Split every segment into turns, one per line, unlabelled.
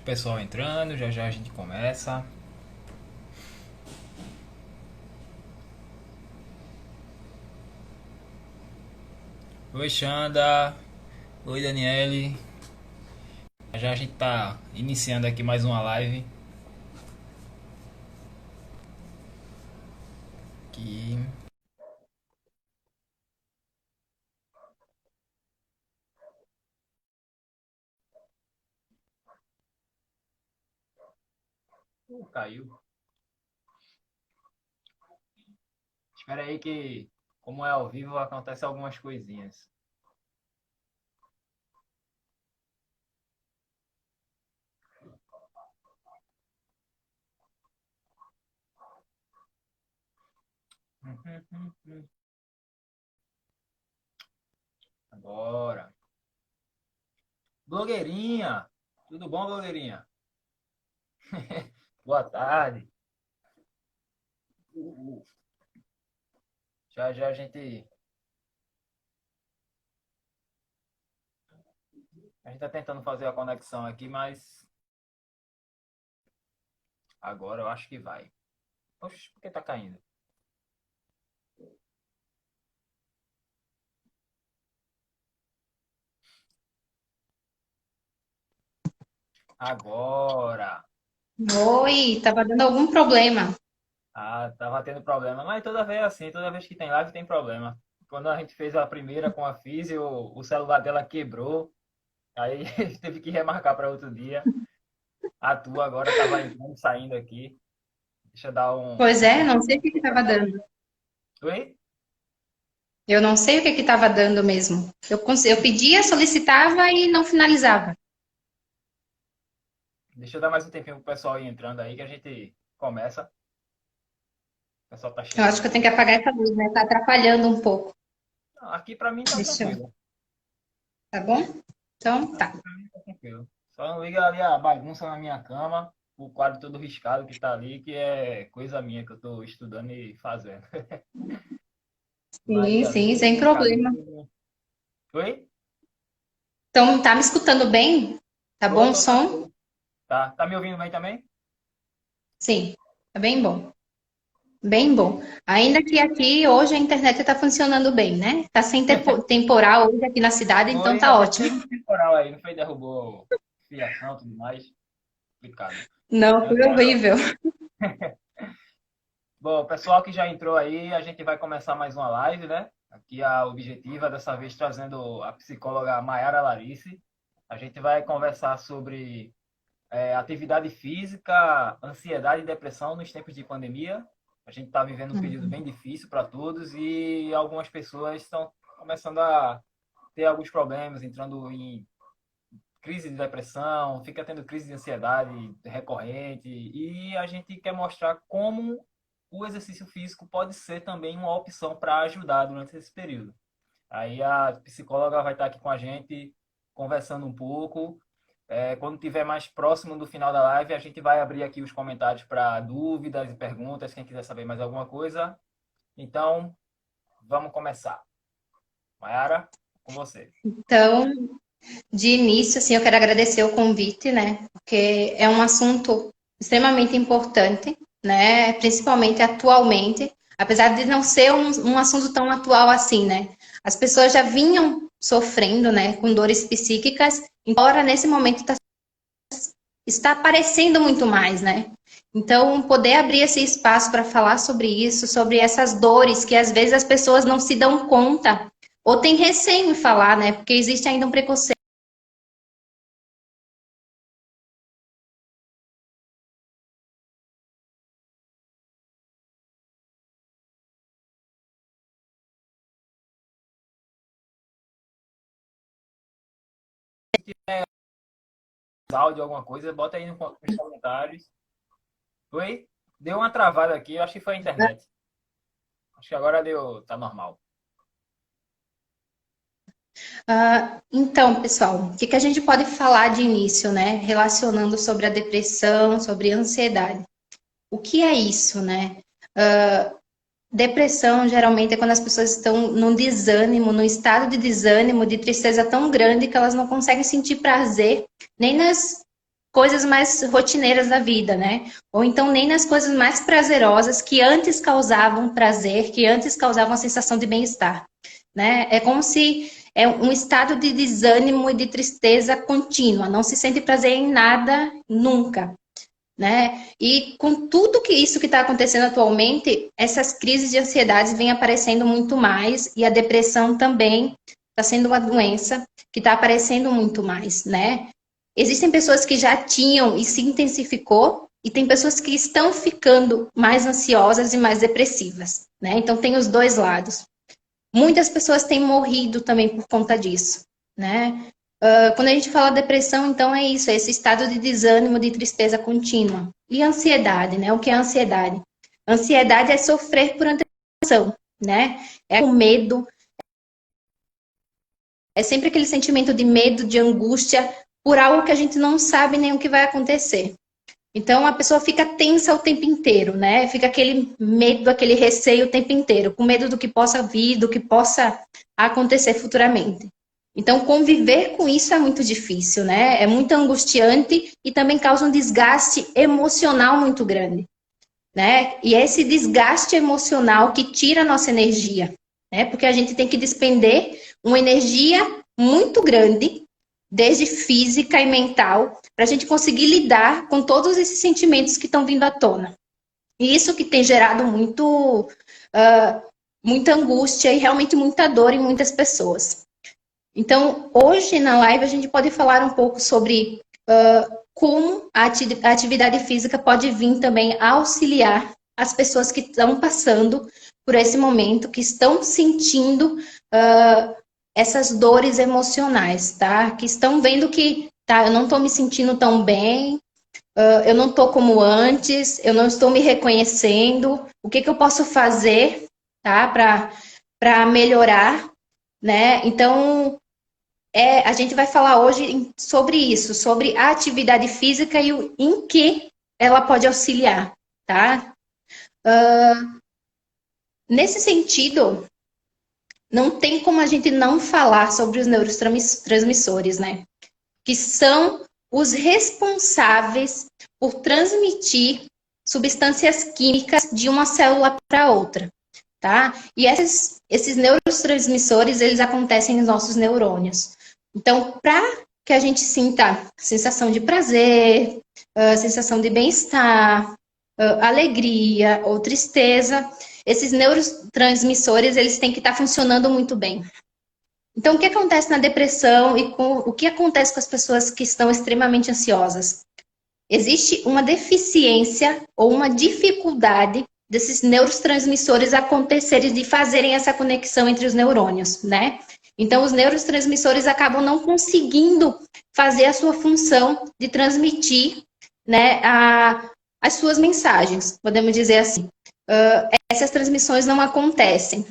Pessoal entrando, já já a gente começa. Oi, Xanda. Oi, Daniele. Já já a gente tá iniciando aqui mais uma live. Aqui. Caiu. Espera aí que, como é ao vivo, acontece algumas coisinhas. Agora. Blogueirinha. Tudo bom, blogueirinha? Boa tarde. Já já a gente tá tentando fazer a conexão aqui, mas agora eu acho que vai. Oxe, por que tá caindo? Agora.
Oi, tava dando algum problema.
Ah, tava tendo problema, mas toda vez é assim, toda vez que tem live tem problema. Quando a gente fez a primeira com a Físio, o celular dela quebrou, aí teve que remarcar para outro dia. A tua agora tava entrando, saindo aqui. Deixa eu dar
Pois
um
é,
tempo.
não sei o que que tava dando.
Oi?
Eu não sei o que que tava dando mesmo. Eu pedia, solicitava e não finalizava.
Deixa eu dar mais um tempinho pro pessoal ir entrando aí que a gente começa. O pessoal tá
Eu acho
chegando
que eu tenho que
aí.
apagar essa luz, né? Tá atrapalhando um pouco.
Não, aqui para mim tá
Deixa eu,
tranquilo.
tá bom? Então
Aqui
tá.
pra mim tá tranquilo. Só não liga ali a bagunça na minha cama, o quadro todo riscado que tá ali, que é coisa minha que eu tô estudando e fazendo.
Sim, sim, sem
Mariazinha,
problema.
carinho. Oi?
Então, tá me escutando bem? Tá bom o
Tô
som?
tranquilo. Tá me ouvindo bem também?
Sim, tá bem bom. Bem bom. Ainda que aqui hoje a internet tá funcionando bem, né? Tá sem temporal hoje aqui na cidade, então
Foi,
tá
a gente
ótimo.
teve um temporal aí, não foi? Derrubou fiação e tudo mais. Complicado.
Não, foi horrível.
Bom, o pessoal que já entrou aí, a gente vai começar mais uma live, né? Aqui a objetiva, dessa vez trazendo a psicóloga Maiara Larice. A gente vai conversar sobre atividade física, ansiedade e depressão nos tempos de pandemia. A gente está vivendo um período bem difícil para todos e algumas pessoas estão começando a ter alguns problemas, entrando em crise de depressão, fica tendo crise de ansiedade recorrente e a gente quer mostrar como o exercício físico pode ser também uma opção para ajudar durante esse período. Aí a psicóloga vai estar aqui com a gente conversando um pouco. Quando tiver mais próximo do final da live, a gente vai abrir aqui os comentários para dúvidas e perguntas, quem quiser saber mais alguma coisa. Então, vamos começar. Mayara, com você.
Então, de início, assim, eu quero agradecer o convite, né? Porque é um assunto extremamente importante, né? Principalmente atualmente, apesar de não ser um assunto tão atual assim, né? As pessoas já vinham sofrendo, né, com dores psíquicas, embora nesse momento está aparecendo muito mais, né? Então, poder abrir esse espaço para falar sobre isso, sobre essas dores que às vezes as pessoas não se dão conta ou têm receio em falar, né? Porque existe ainda um preconceito.
Áudio, alguma coisa, bota aí nos comentários. Oi? Deu uma travada aqui, eu acho que foi a internet. Acho que agora deu, tá normal.
Então, pessoal, o que que a gente pode falar de início, né? Relacionando sobre a depressão, sobre a ansiedade. O que é isso, né? Depressão geralmente é quando as pessoas estão num desânimo, num estado de desânimo, de tristeza tão grande que elas não conseguem sentir prazer nem nas coisas mais rotineiras da vida, né? Ou então nem nas coisas mais prazerosas que antes causavam prazer, que antes causavam a sensação de bem-estar, né? É como se é um estado de desânimo e de tristeza contínua, não se sente prazer em nada nunca, né? E com tudo que isso que está acontecendo atualmente, essas crises de ansiedade vêm aparecendo muito mais e a depressão também está sendo uma doença que está aparecendo muito mais, né? Existem pessoas que já tinham e se intensificou e tem pessoas que estão ficando mais ansiosas e mais depressivas, né? Então tem os dois lados. Muitas pessoas têm morrido também por conta disso, né? Quando a gente fala depressão, então é isso, é esse estado de desânimo, de tristeza contínua. E ansiedade, né? O que é ansiedade? Ansiedade é sofrer por antecipação, né? É o medo, é sempre aquele sentimento de medo, de angústia, por algo que a gente não sabe nem o que vai acontecer. Então a pessoa fica tensa o tempo inteiro, né? Fica aquele medo, aquele receio o tempo inteiro, com medo do que possa vir, do que possa acontecer futuramente. Então conviver com isso é muito difícil, né? É muito angustiante e também causa um desgaste emocional muito grande, né? E é esse desgaste emocional que tira a nossa energia, né? Porque a gente tem que despender uma energia muito grande, desde física e mental, para a gente conseguir lidar com todos esses sentimentos que estão vindo à tona. E isso que tem gerado muita angústia e realmente muita dor em muitas pessoas. Então, hoje na live a gente pode falar um pouco sobre como a atividade física pode vir também auxiliar as pessoas que estão passando por esse momento, que estão sentindo essas dores emocionais, tá? Que estão vendo que, tá, eu não estou me sentindo tão bem, eu não estou como antes, eu não estou me reconhecendo, o que eu posso fazer, tá? Para melhorar, né? Então, a gente vai falar hoje sobre isso, sobre a atividade física e em que ela pode auxiliar, tá? Nesse sentido, não tem como a gente não falar sobre os neurotransmissores, né? Que são os responsáveis por transmitir substâncias químicas de uma célula para outra, tá? E esses neurotransmissores, eles acontecem nos nossos neurônios. Então, para que a gente sinta sensação de prazer, sensação de bem-estar, alegria ou tristeza, esses neurotransmissores, eles têm que estar funcionando muito bem. Então, o que acontece na depressão e o que acontece com as pessoas que estão extremamente ansiosas? Existe uma deficiência ou uma dificuldade desses neurotransmissores acontecerem, de fazerem essa conexão entre os neurônios, né? Então, os neurotransmissores acabam não conseguindo fazer a sua função de transmitir, né, as suas mensagens, podemos dizer assim. Essas transmissões não acontecem.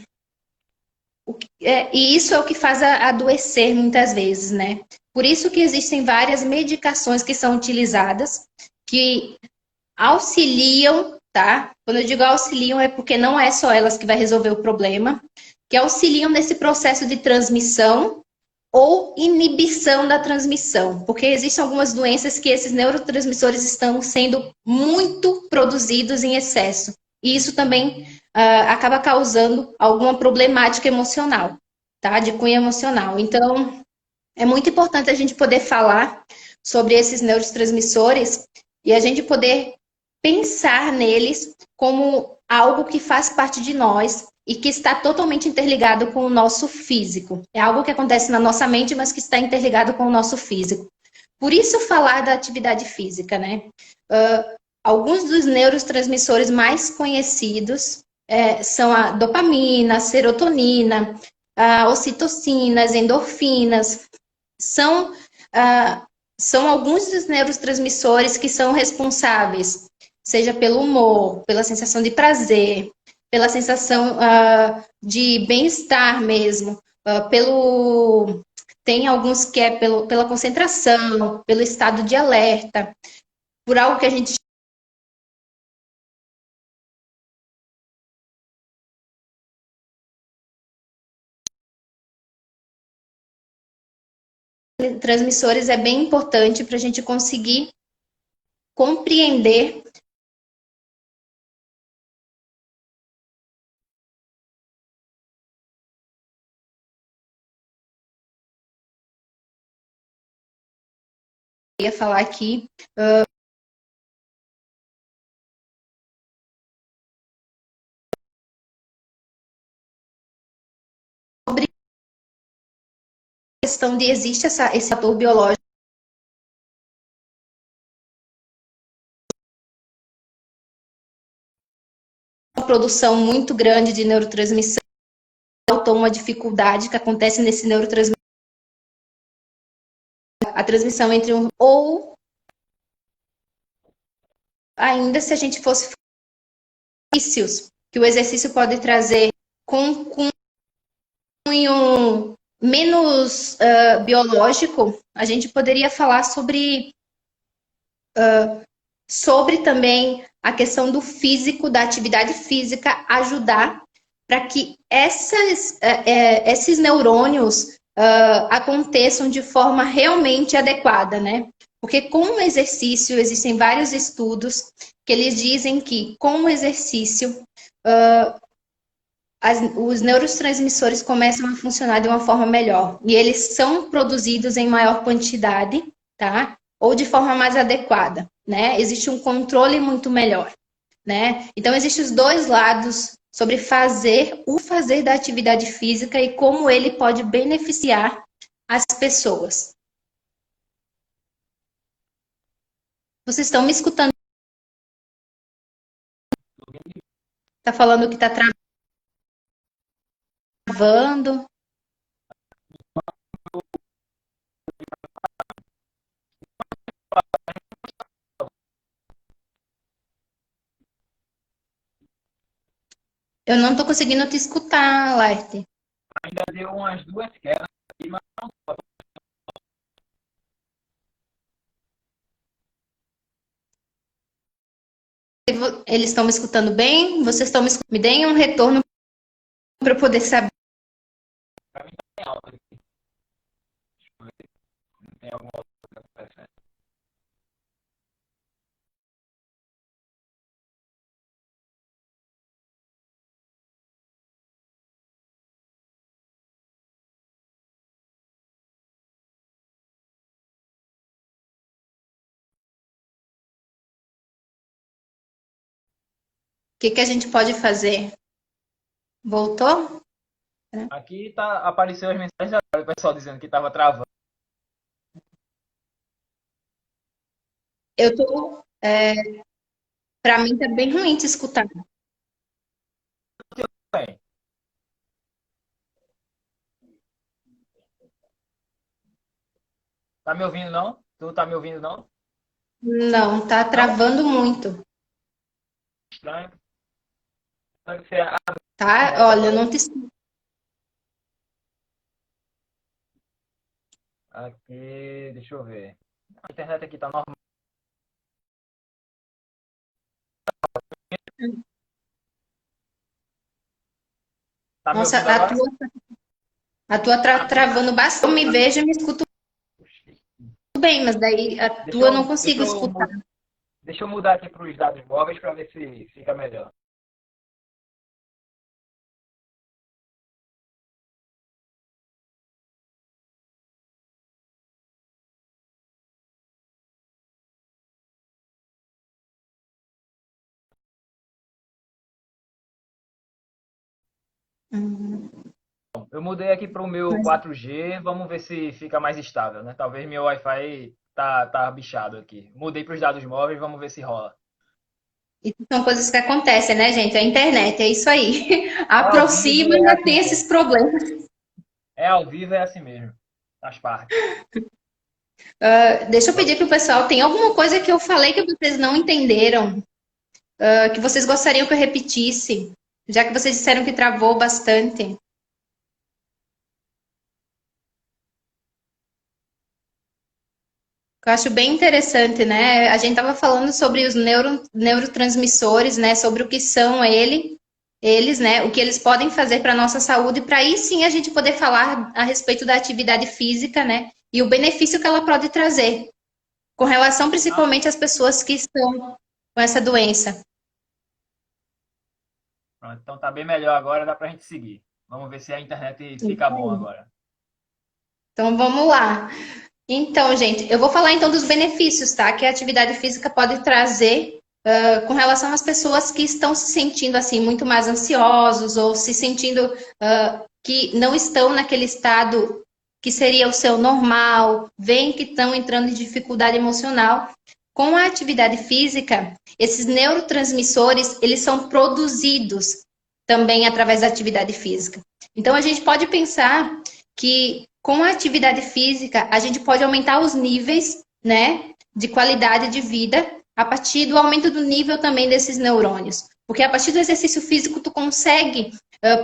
E isso é o que faz adoecer muitas vezes, né? Por isso que existem várias medicações que são utilizadas, que auxiliam, tá? Quando eu digo auxiliam, é porque não é só elas que vai resolver o problema, que auxiliam nesse processo de transmissão ou inibição da transmissão, porque existem algumas doenças que esses neurotransmissores estão sendo muito produzidos em excesso, e isso também acaba causando alguma problemática emocional, tá? De cunho emocional. Então, é muito importante a gente poder falar sobre esses neurotransmissores e a gente poder pensar neles como algo que faz parte de nós e que está totalmente interligado com o nosso físico. É algo que acontece na nossa mente, mas que está interligado com o nosso físico. Por isso falar da atividade física, né? Alguns dos neurotransmissores mais conhecidos são a dopamina, a serotonina, a ocitocina, as endorfinas. São alguns dos neurotransmissores que são responsáveis, seja pelo humor, pela sensação de prazer, pela sensação de bem-estar mesmo, tem alguns que é pela concentração, pelo estado de alerta, por algo que a gente transmissores é bem importante para a gente conseguir compreender ia falar aqui sobre a questão de existe esse fator biológico, uma produção muito grande de neurotransmissão, ou uma dificuldade que acontece nesse neurotransmissor, a transmissão entre ou ainda se a gente fosse benefícios que o exercício pode trazer com um menos biológico, a gente poderia falar sobre também a questão do físico, da atividade física, ajudar para que esses neurônios aconteçam de forma realmente adequada, né? Porque com o exercício, existem vários estudos que eles dizem que com o exercício, os neurotransmissores começam a funcionar de uma forma melhor. E eles são produzidos em maior quantidade, tá? Ou de forma mais adequada, né? Existe um controle muito melhor, né? Então, existem os dois lados sobre o fazer da atividade física e como ele pode beneficiar as pessoas. Vocês estão me escutando? Tá falando que tá travando. Eu não estou conseguindo te escutar, Laerte.
Ainda deu umas duas quedas aqui, mas não.
Eles estão me escutando bem? Vocês estão me escutando? Me deem um retorno para eu poder saber.
Para mim tá bem alto aqui. Deixa eu ver. Não tem alguma outra coisa acontecendo.
O que a gente pode fazer? Voltou?
Aqui apareceu as mensagens agora, o pessoal dizendo que estava travando.
Eu tô. Para mim tá bem ruim te escutar.
Bem, tá me ouvindo não? Tu tá me ouvindo não?
Não, tá
Não?
travando muito.
Estranho. Deve ser a
Tá?
internet
Olha, eu
agora.
não te escuto.
Aqui, deixa eu ver. A internet aqui tá normal. Tá me
Nossa,
ouvindo agora?
a tua travando bastante. Eu me vejo e me escuto bem, mas daí a
Deixa
tua eu não
eu,
consigo escutar.
deixa eu mudar aqui para os dados móveis para ver se fica melhor. Eu mudei aqui para o meu 4G, vamos ver se fica mais estável, né? Talvez meu Wi-Fi tá bichado aqui. Mudei para os dados móveis, vamos ver se rola.
Isso são coisas que acontecem, né, gente? A internet, é isso aí.
Ao vivo
Aproxima e
é
ainda
assim
tem esses
mesmo.
problemas.
É ao vivo é assim mesmo. Faz parte.
Deixa eu pedir para o pessoal, tem alguma coisa que eu falei que vocês não entenderam, que vocês gostariam que eu repetisse, já que vocês disseram que travou bastante. Eu acho bem interessante, né? A gente estava falando sobre os neurotransmissores, né? Sobre o que são eles, né? O que eles podem fazer para a nossa saúde, para aí sim a gente poder falar a respeito da atividade física, né? E o benefício que ela pode trazer. com relação
Ah,
principalmente às pessoas que estão com essa doença.
pronto, então tá bem melhor agora, dá pra gente seguir. Vamos ver se a internet fica bom agora.
Então vamos lá. Então, gente, eu vou falar então dos benefícios, tá? Que a atividade física pode trazer com relação às pessoas que estão se sentindo assim muito mais ansiosos ou se sentindo que não estão naquele estado que seria o seu normal, veem que estão entrando em dificuldade emocional. Com a atividade física, esses neurotransmissores, eles são produzidos também através da atividade física. Então, a gente pode pensar que com a atividade física, a gente pode aumentar os níveis, né, de qualidade de vida a partir do aumento do nível também desses neurônios. Porque a partir do exercício físico, tu consegue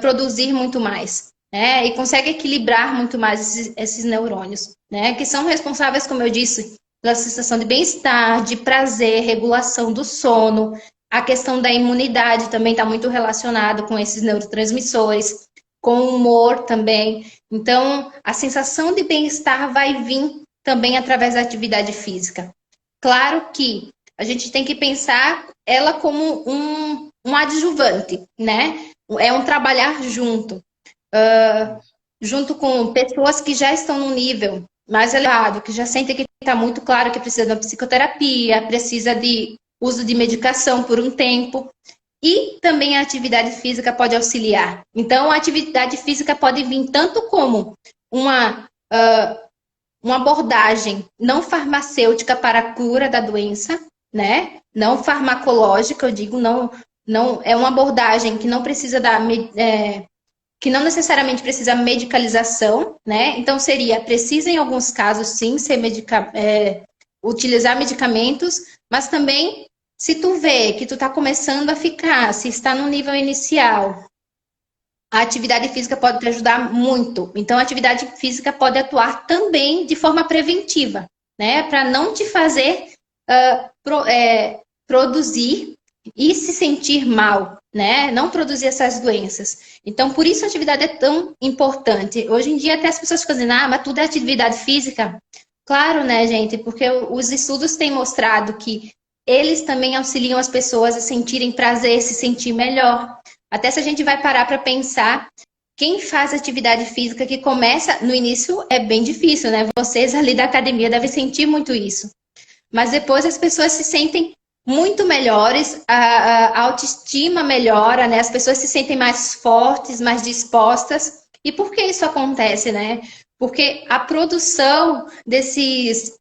produzir muito mais, né, e consegue equilibrar muito mais esses neurônios, né, que são responsáveis, como eu disse, pela sensação de bem-estar, de prazer, regulação do sono. A questão da imunidade também está muito relacionado com esses neurotransmissores, com o humor também. Então, a sensação de bem-estar vai vir também através da atividade física. Claro que a gente tem que pensar ela como um adjuvante, né? É um trabalhar junto,
Isso.
junto com pessoas que já estão num nível mais elevado, que já sentem que está muito claro que precisa de uma psicoterapia, precisa de uso de medicação por um tempo. E também a atividade física pode auxiliar. Então, a atividade física pode vir tanto como uma, uma abordagem não farmacêutica para a cura da doença, né? Não farmacológica, eu digo, não é uma abordagem que não precisa da que não necessariamente precisa medicalização, né? Então seria precisa em alguns casos sim ser utilizar medicamentos, mas também se tu vê que tu está começando a ficar, se está no nível inicial, a atividade física pode te ajudar muito. Então, a atividade física pode atuar também de forma preventiva, né? Para não te fazer produzir e se sentir mal, né? Não produzir essas doenças. Então, por isso a atividade é tão importante. Hoje em dia, até as pessoas ficam dizendo, mas tudo é atividade física. Claro, né, gente? Porque os estudos têm mostrado que eles também auxiliam as pessoas a sentirem prazer, se sentir melhor. Até se a gente vai parar para pensar, quem faz atividade física que começa no início é bem difícil, né? Vocês ali da academia devem sentir muito isso. Mas depois as pessoas se sentem muito melhores, a autoestima melhora, né? As pessoas se sentem mais fortes, mais dispostas. E por que isso acontece, né? Porque a produção desses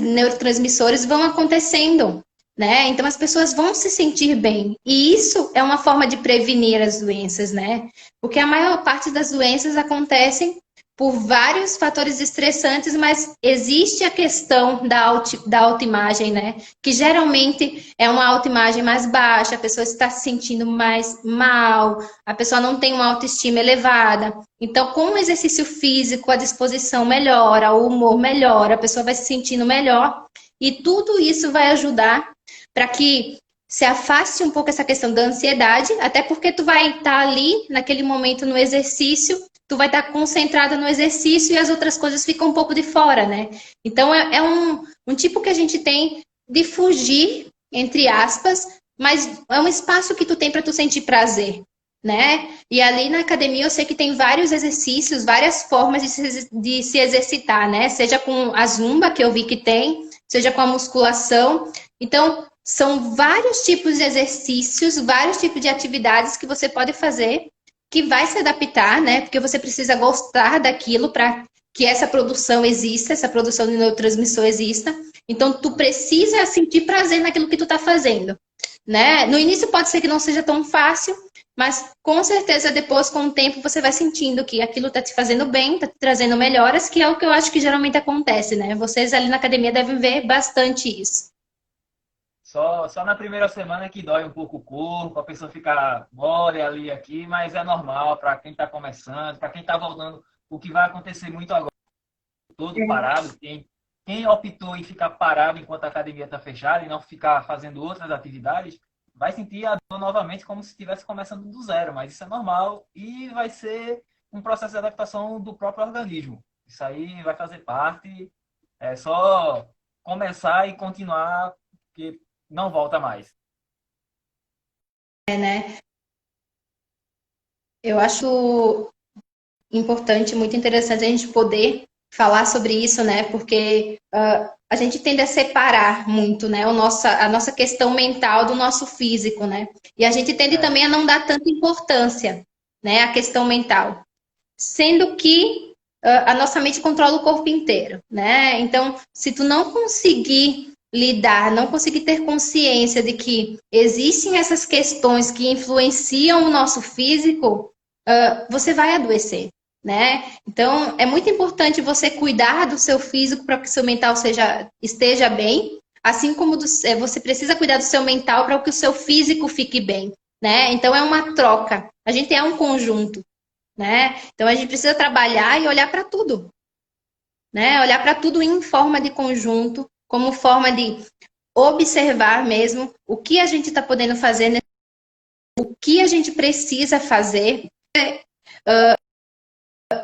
neurotransmissores vão acontecendo, né? Então as pessoas vão se sentir bem. E isso é uma forma de prevenir as doenças, né? Porque a maior parte das doenças acontecem por vários fatores estressantes, mas existe a questão da autoimagem, né? Que geralmente é uma autoimagem mais baixa, a pessoa está se sentindo mais mal, a pessoa não tem uma autoestima elevada. Então, com o exercício físico, a disposição melhora, o humor melhora, a pessoa vai se sentindo melhor, e tudo isso vai ajudar para que se afaste um pouco essa questão da ansiedade, até porque tu vai estar ali naquele momento no exercício, tu vai estar concentrada no exercício e as outras coisas ficam um pouco de fora, né? Então é um tipo que a gente tem de fugir, entre aspas, mas é um espaço que tu tem para tu sentir prazer, né? E ali na academia eu sei que tem vários exercícios, várias formas de se exercitar, né? Seja com a zumba, que eu vi que tem, seja com a musculação. Então, são vários tipos de exercícios, vários tipos de atividades que você pode fazer que vai se adaptar, né? Porque você precisa gostar daquilo para que essa produção exista, essa produção de neurotransmissor exista. Então, tu precisa sentir prazer naquilo que tu tá fazendo, né? No início pode ser que não seja tão fácil, mas com certeza depois, com o tempo, você vai sentindo que aquilo tá te fazendo bem, tá te trazendo melhoras, que é o que eu acho que geralmente acontece, né? Vocês ali na academia devem ver bastante isso.
Só na primeira semana que dói um pouco o corpo, a pessoa fica mole ali e aqui, mas é normal para quem está começando, para quem está voltando. O que vai acontecer muito agora, todo parado, quem optou em ficar parado enquanto a academia está fechada e não ficar fazendo outras atividades, vai sentir a dor novamente como se estivesse começando do zero, mas isso é normal e vai ser um processo de adaptação do próprio organismo. Isso aí vai fazer parte, é só começar e continuar, que não volta mais.
Né? Eu acho importante, muito interessante a gente poder falar sobre isso, né? Porque a gente tende a separar muito, né? A nossa questão mental do nosso físico, né? E a gente tende
É,
também a não dar tanta importância, né? À questão mental. Sendo que a nossa mente controla o corpo inteiro, né? Então, se tu não conseguir lidar, não conseguir ter consciência de que existem essas questões que influenciam o nosso físico, você vai adoecer, né? Então, é muito importante você cuidar do seu físico para que o seu mental esteja bem, assim como você precisa cuidar do seu mental para que o seu físico fique bem, né? Então, é uma troca. A gente é um conjunto, né? Então, a gente precisa trabalhar e olhar para tudo, né? Olhar para tudo em forma de conjunto, como forma de observar mesmo o que a gente está podendo fazer, né? O que a gente precisa fazer.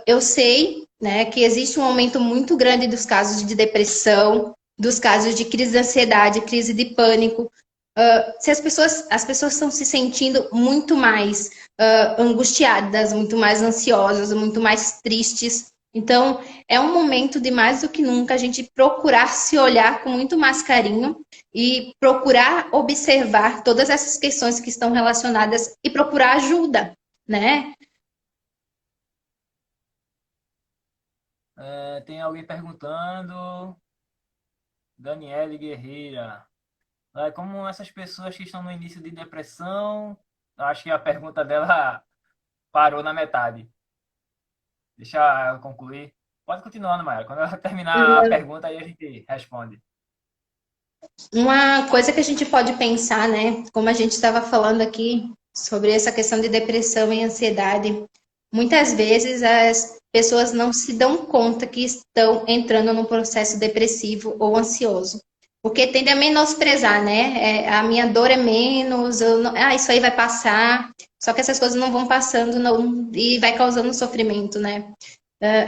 Eu sei, né, que existe um aumento muito grande dos casos de depressão, dos casos de crise de ansiedade, crise de pânico. Se as pessoas estão se sentindo muito mais angustiadas, muito mais ansiosas, muito mais tristes. Então, é um momento de mais do que nunca a gente procurar se olhar com muito mais carinho e procurar observar todas essas questões que estão relacionadas e procurar ajuda, né?
tem alguém perguntando, Daniele Guerreira. Como essas pessoas que estão no início de depressão, acho que a pergunta dela parou na metade. Deixa eu concluir. Pode continuar, Maia. Quando ela terminar a pergunta, aí a gente responde.
Uma coisa que a gente pode pensar, né? Como a gente estava falando aqui sobre essa questão de depressão e ansiedade, muitas vezes as pessoas não se dão conta que estão entrando num processo depressivo ou ansioso, porque tende a menosprezar, né? A minha dor é menos, isso aí vai passar. Só que essas coisas não vão passando não, e vai causando sofrimento, né?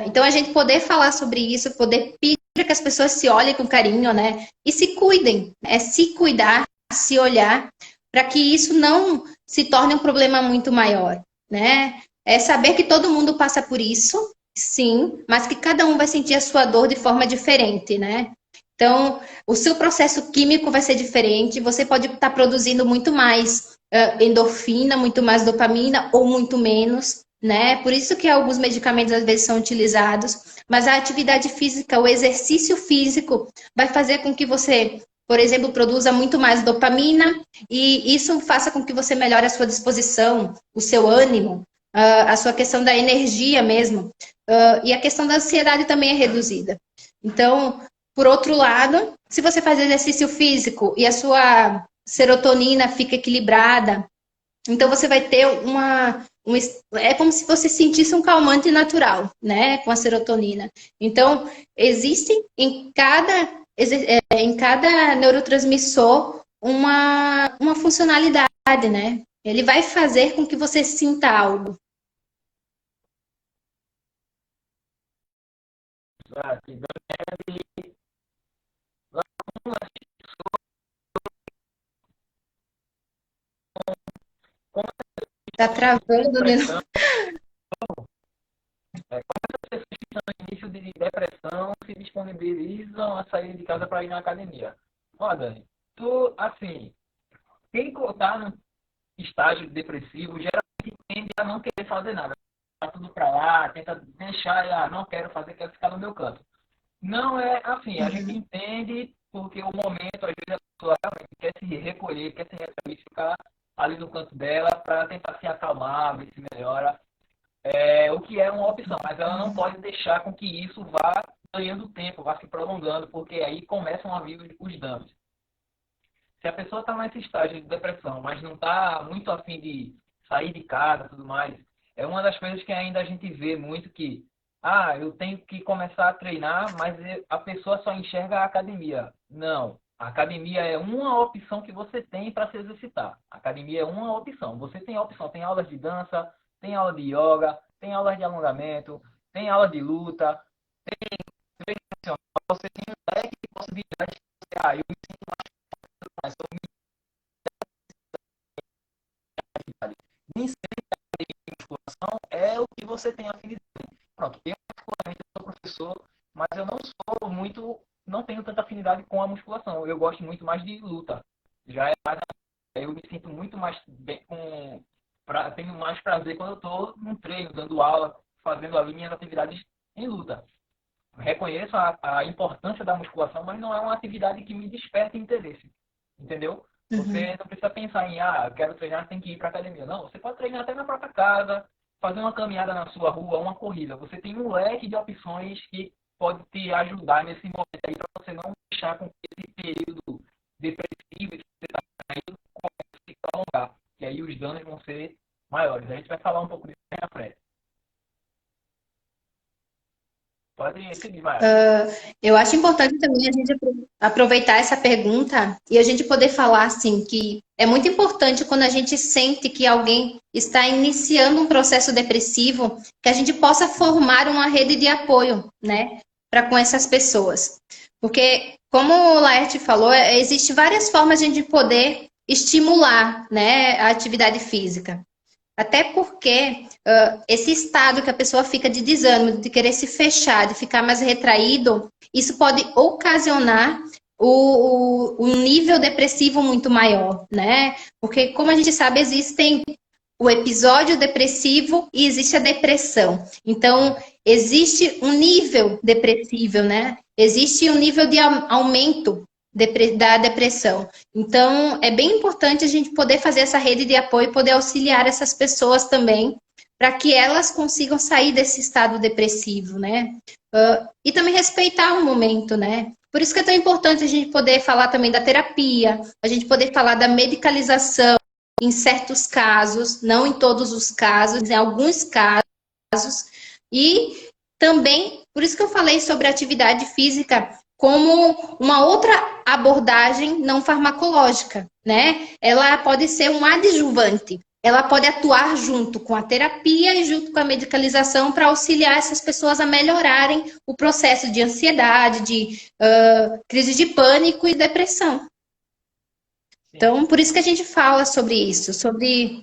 Então, a gente poder falar sobre isso, poder pedir que as pessoas se olhem com carinho, né? E se cuidem, é se cuidar, se olhar, para que isso não se torne um problema muito maior, né? É saber que todo mundo passa por isso, sim, mas que cada um vai sentir a sua dor de forma diferente, né? Então, o seu processo químico vai ser diferente, você pode estar produzindo muito mais endorfina, muito mais dopamina ou muito menos, né? Por isso que alguns medicamentos às vezes são utilizados, mas a atividade física, o exercício físico vai fazer com que você, por exemplo, produza muito mais dopamina e isso faça com que você melhore a sua disposição, o seu ânimo, a sua questão da energia mesmo, e a questão da ansiedade também é reduzida. Então, por outro lado, se você faz exercício físico e a sua serotonina fica equilibrada, então você vai ter é como se você sentisse um calmante natural, né, com a serotonina. Então, existem em cada neurotransmissor uma funcionalidade, né? Ele vai fazer com que você sinta algo.
Aqui, como
Tá travando, né?
depressão, pessoas que estão no início de depressão se disponibilizam a sair de casa para ir na academia. Ó, Dani, tu, assim, quem está no estágio depressivo geralmente tende a não querer fazer nada. Tá tudo para lá, tenta deixar, não quero fazer, quero ficar no meu canto. Não é assim, a gente
Uhum.
entende porque o momento, às vezes, a pessoa realmente quer se recolher, quer se recolher, ficar ali no canto dela para tentar se acalmar, ver se melhora. O que é uma opção, mas ela não pode deixar com que isso vá ganhando tempo, vá se prolongando, porque aí começam a vir os danos. Se a pessoa está nesse estágio de depressão, mas não está muito afim de sair de casa e tudo mais, é uma das coisas que ainda a gente vê muito que, eu tenho que começar a treinar, mas a pessoa só enxerga a academia. Não, a academia é uma opção que você tem para se exercitar. A academia é uma opção. Você tem a opção, tem aulas de dança, tem aula de yoga, tem aulas de alongamento, tem aula de luta, você tem um leque possibilidade de você, eu me sinto mais, eu me nem sempre a musculação é o que você tem afinidade. Pronto, eu particularmente sou professor, mas eu não sou muito, não tenho tanta afinidade com a musculação. Eu gosto muito mais de luta. Já é mais, eu me sinto muito mais bem tenho mais prazer quando eu estou num treino, dando aula, fazendo ali minhas atividades em luta. Reconheço a importância da musculação, mas não é uma atividade que me desperta interesse. Entendeu?
Uhum.
Você não precisa pensar em, eu quero treinar, tem que ir para academia. Não, você pode treinar até na própria casa, fazer uma caminhada na sua rua, uma corrida. Você tem um leque de opções que pode te ajudar nesse momento aí para você não deixar com que esse período depressivo que você está caindo comece a se prolongar. E aí os danos vão ser maiores. A gente vai falar um pouco disso aí na frente. Pode seguir, Maia.
Eu acho importante também a gente aproveitar essa pergunta e a gente poder falar assim que é muito importante quando a gente sente que alguém está iniciando um processo depressivo, que a gente possa formar uma rede de apoio, né, para com essas pessoas. Porque, como o Laerte falou, existe várias formas de a gente poder estimular, né, a atividade física. Até porque esse estado que a pessoa fica de desânimo, de querer se fechar, de ficar mais retraído, isso pode ocasionar um nível depressivo muito maior, né? Porque, como a gente sabe, existem o episódio depressivo e existe a depressão. Então, existe um nível depressivo, né? Existe um nível de aumento da depressão. Então, é bem importante a gente poder fazer essa rede de apoio, poder auxiliar essas pessoas também, para que elas consigam sair desse estado depressivo, né? E também respeitar o momento, né? Por isso que é tão importante a gente poder falar também da terapia, a gente poder falar da medicalização em certos casos, não em todos os casos, em alguns casos, e também, por isso que eu falei sobre a atividade física como uma outra abordagem não farmacológica, né? Ela pode ser um adjuvante, ela pode atuar junto com a terapia e junto com a medicalização para auxiliar essas pessoas a melhorarem o processo de ansiedade, de crise de pânico e depressão.
Sim.
Então, por isso que a gente fala sobre isso, sobre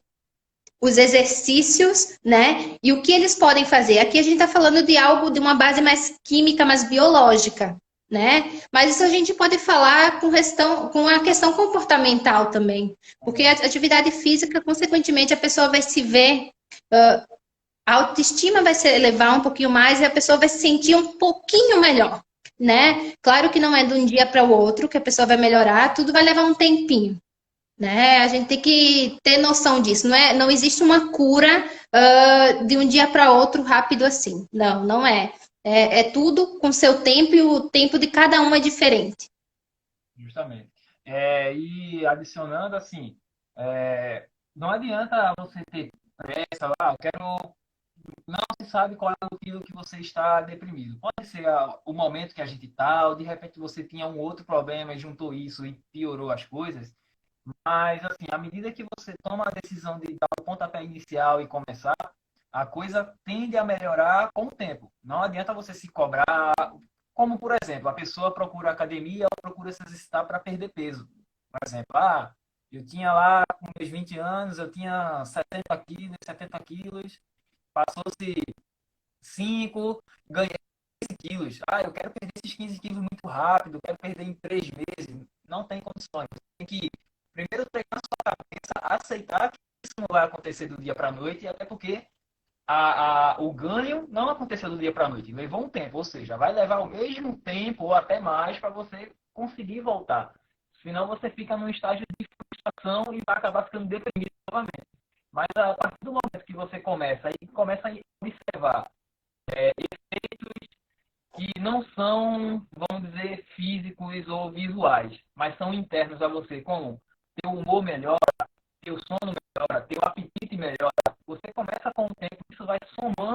os exercícios, né? E o que eles podem fazer. Aqui a gente está falando de algo de uma base mais química, mais biológica, né? Mas isso a gente pode falar com a questão comportamental também. Porque a atividade física, consequentemente, a pessoa vai se ver, a autoestima vai se elevar um pouquinho mais e a pessoa vai se sentir um pouquinho melhor, né? Claro que não é de um dia para o outro que a pessoa vai melhorar, tudo vai levar um tempinho, né? A gente tem que ter noção disso. Não existe uma cura de um dia para outro rápido assim. Não, não é. É tudo com seu tempo e o tempo de cada um é diferente.
Justamente. E adicionando assim, não adianta você ter pressa lá, eu quero. Não se sabe qual é o motivo que você está deprimido. Pode ser o momento que a gente está, ou de repente você tinha um outro problema e juntou isso e piorou as coisas. Mas, assim, à medida que você toma a decisão de dar o pontapé inicial e começar, a coisa tende a melhorar com o tempo. Não adianta você se cobrar. Como, por exemplo, a pessoa procura academia ou procura se exercitar para perder peso. Por exemplo, eu tinha lá com meus 20 anos, eu tinha 70 quilos, passou-se 5, ganhei 15 quilos. Eu quero perder esses 15 quilos muito rápido, quero perder em 3 meses. Não tem condições. Você tem que primeiro treinar sua cabeça, aceitar que isso não vai acontecer do dia para a noite, até porque o ganho não aconteceu do dia para a noite, levou um tempo, ou seja, vai levar o mesmo tempo ou até mais para você conseguir voltar. Senão você fica num estágio de frustração e vai acabar ficando deprimido novamente. Mas a partir do momento que você começa a observar efeitos que não são, vamos dizer, físicos ou visuais, mas são internos a você, como teu humor melhora, teu sono melhora, teu apetite melhora. Você começa com o tempo, isso vai somando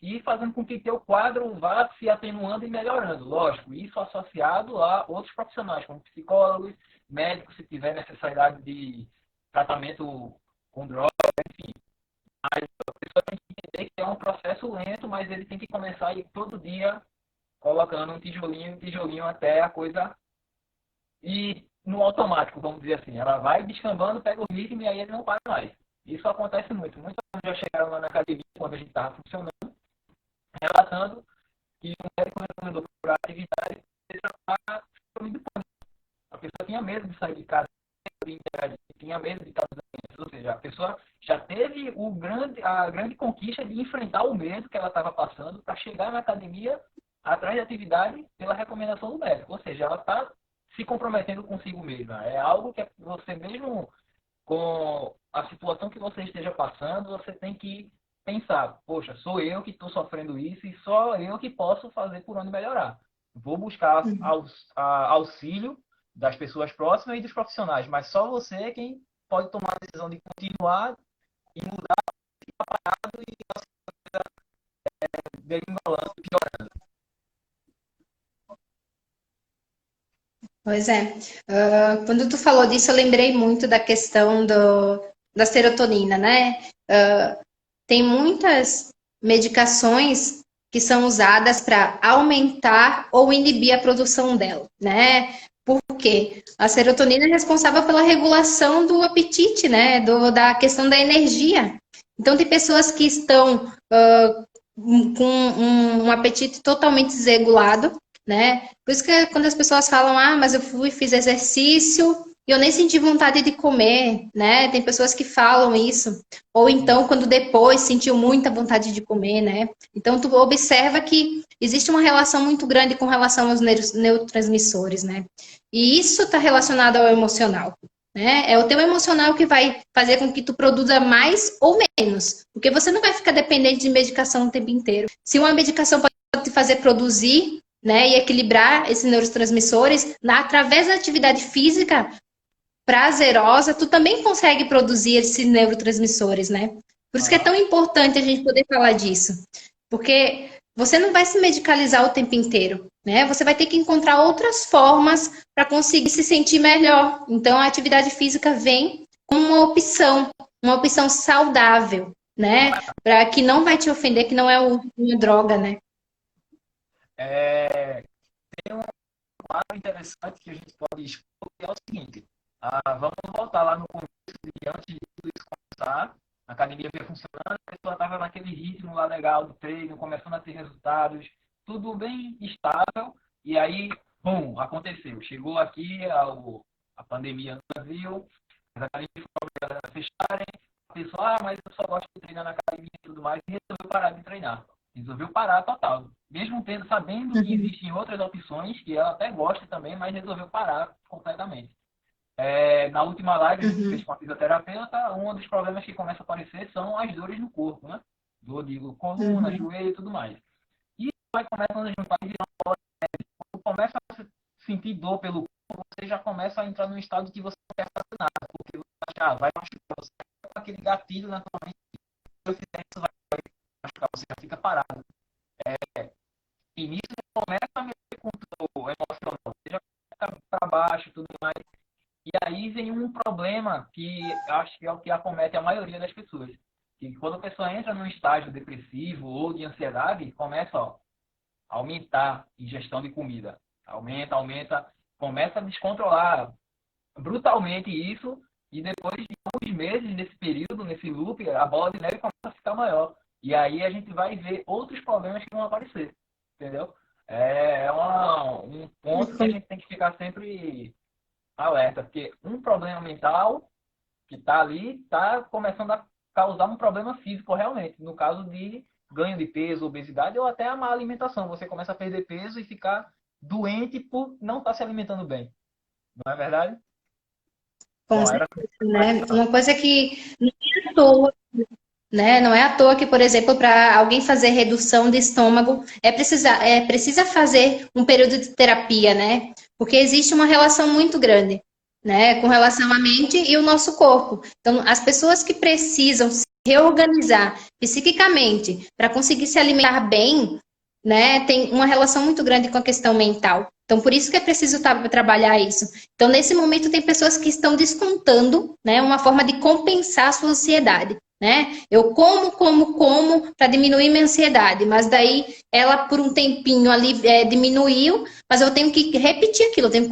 e fazendo com que teu quadro vá se atenuando e melhorando. Lógico, isso associado a outros profissionais, como psicólogos, médicos, se tiver necessidade de tratamento com drogas, enfim. Mas a pessoa tem que entender que é um processo lento, mas ele tem que começar aí todo dia colocando um tijolinho até a coisa ir no automático, vamos dizer assim. Ela vai descambando, pega o ritmo e aí ele não para mais. Isso acontece muito. Muitos já chegaram lá na academia quando a gente estava funcionando, relatando que o médico recomendou para a atividade a pessoa tinha medo de sair de casa, tinha medo de estar doente. Ou seja, a pessoa já teve a grande conquista de enfrentar o medo que ela estava passando para chegar na academia atrás de atividade pela recomendação do médico. Ou seja, ela está se comprometendo consigo mesma. É algo que você mesmo, com a situação que você esteja passando, você tem que pensar, poxa, sou eu que estou sofrendo isso e só eu que posso fazer por onde melhorar. Vou buscar auxílio das pessoas próximas e dos profissionais, mas só você é quem pode tomar a decisão de continuar e mudar, ficar parado e a coisa degringolando, piorando.
Pois é. Quando tu falou disso, eu lembrei muito da questão da serotonina, né? Tem muitas medicações que são usadas para aumentar ou inibir a produção dela, né? Porque a serotonina é responsável pela regulação do apetite, né? Da questão da energia. Então, tem pessoas que estão com um apetite totalmente desregulado, né? Por isso que quando as pessoas falam, mas eu fiz exercício e eu nem senti vontade de comer, né? Tem pessoas que falam isso. Ou então, quando depois sentiu muita vontade de comer, né? Então, tu observa que existe uma relação muito grande com relação aos neurotransmissores, né? E isso está relacionado ao emocional, né? É o teu emocional que vai fazer com que tu produza mais ou menos. Porque você não vai ficar dependente de medicação o tempo inteiro. Se uma medicação pode te fazer produzir, né, e equilibrar esses neurotransmissores, através da atividade física prazerosa, tu também consegue produzir esses neurotransmissores, né? Por isso que é tão importante a gente poder falar disso. Porque você não vai se medicalizar o tempo inteiro, né? Você vai ter que encontrar outras formas para conseguir se sentir melhor. Então, a atividade física vem como uma opção saudável, né? Para que não vai te ofender, que não é uma droga, né?
Tem um quadro interessante que a gente pode expor, que é o seguinte. Vamos voltar lá no começo, antes de tudo isso começar, a academia veio funcionando, a pessoa estava naquele ritmo lá legal do treino, começando a ter resultados, tudo bem estável, e aí, bum, aconteceu. Chegou aqui a pandemia no Brasil, as academias foram obrigadas a fecharem, a pessoa, mas eu só gosto de treinar na academia e tudo mais, e resolveu parar de treinar. Resolveu parar total. Mesmo sabendo que existem outras opções, que ela até gosta também, mas resolveu parar completamente. Na última live que a gente fez com a fisioterapeuta, um dos problemas que começa a aparecer são as dores no corpo, né? Dor de coluna, joelho e tudo mais. E vai começando a juntar e virar uma bola de neve. Quando começa a sentir dor pelo corpo, você já começa a entrar num estado que você não quer fazer nada, porque você já vai machucar, você fica com aquele gatilho na tua mente, se eu fizer isso vai machucar, você já fica parado. E nisso já começa a mexer com o emocional, você já fica para baixo e tudo mais. E aí vem um problema que acho que é o que acomete a maioria das pessoas. Que quando a pessoa entra num estágio depressivo ou de ansiedade, começa a aumentar a ingestão de comida. Aumenta, começa a descontrolar brutalmente isso, e depois de alguns meses nesse período, nesse loop, a bola de neve começa a ficar maior. E aí a gente vai ver outros problemas que vão aparecer. Entendeu? É um ponto que a gente tem que ficar sempre alerta, porque um problema mental que está ali está começando a causar um problema físico realmente, no caso de ganho de peso, obesidade ou até a má alimentação. Você começa a perder peso e ficar doente por não estar se alimentando bem. Não é verdade?
Com certeza, né? Uma coisa que não é à toa, né? Não é à toa que, por exemplo, para alguém fazer redução de estômago, precisa fazer um período de terapia, né? Porque existe uma relação muito grande, né? Com relação à mente e o nosso corpo. Então, as pessoas que precisam se reorganizar psiquicamente para conseguir se alimentar bem, né, tem uma relação muito grande com a questão mental. Então, por isso que é preciso trabalhar isso. Então, nesse momento, tem pessoas que estão descontando, né, uma forma de compensar a sua ansiedade, né? Eu como para diminuir minha ansiedade, mas daí ela, por um tempinho ali, diminuiu, mas eu tenho que repetir aquilo, eu tenho que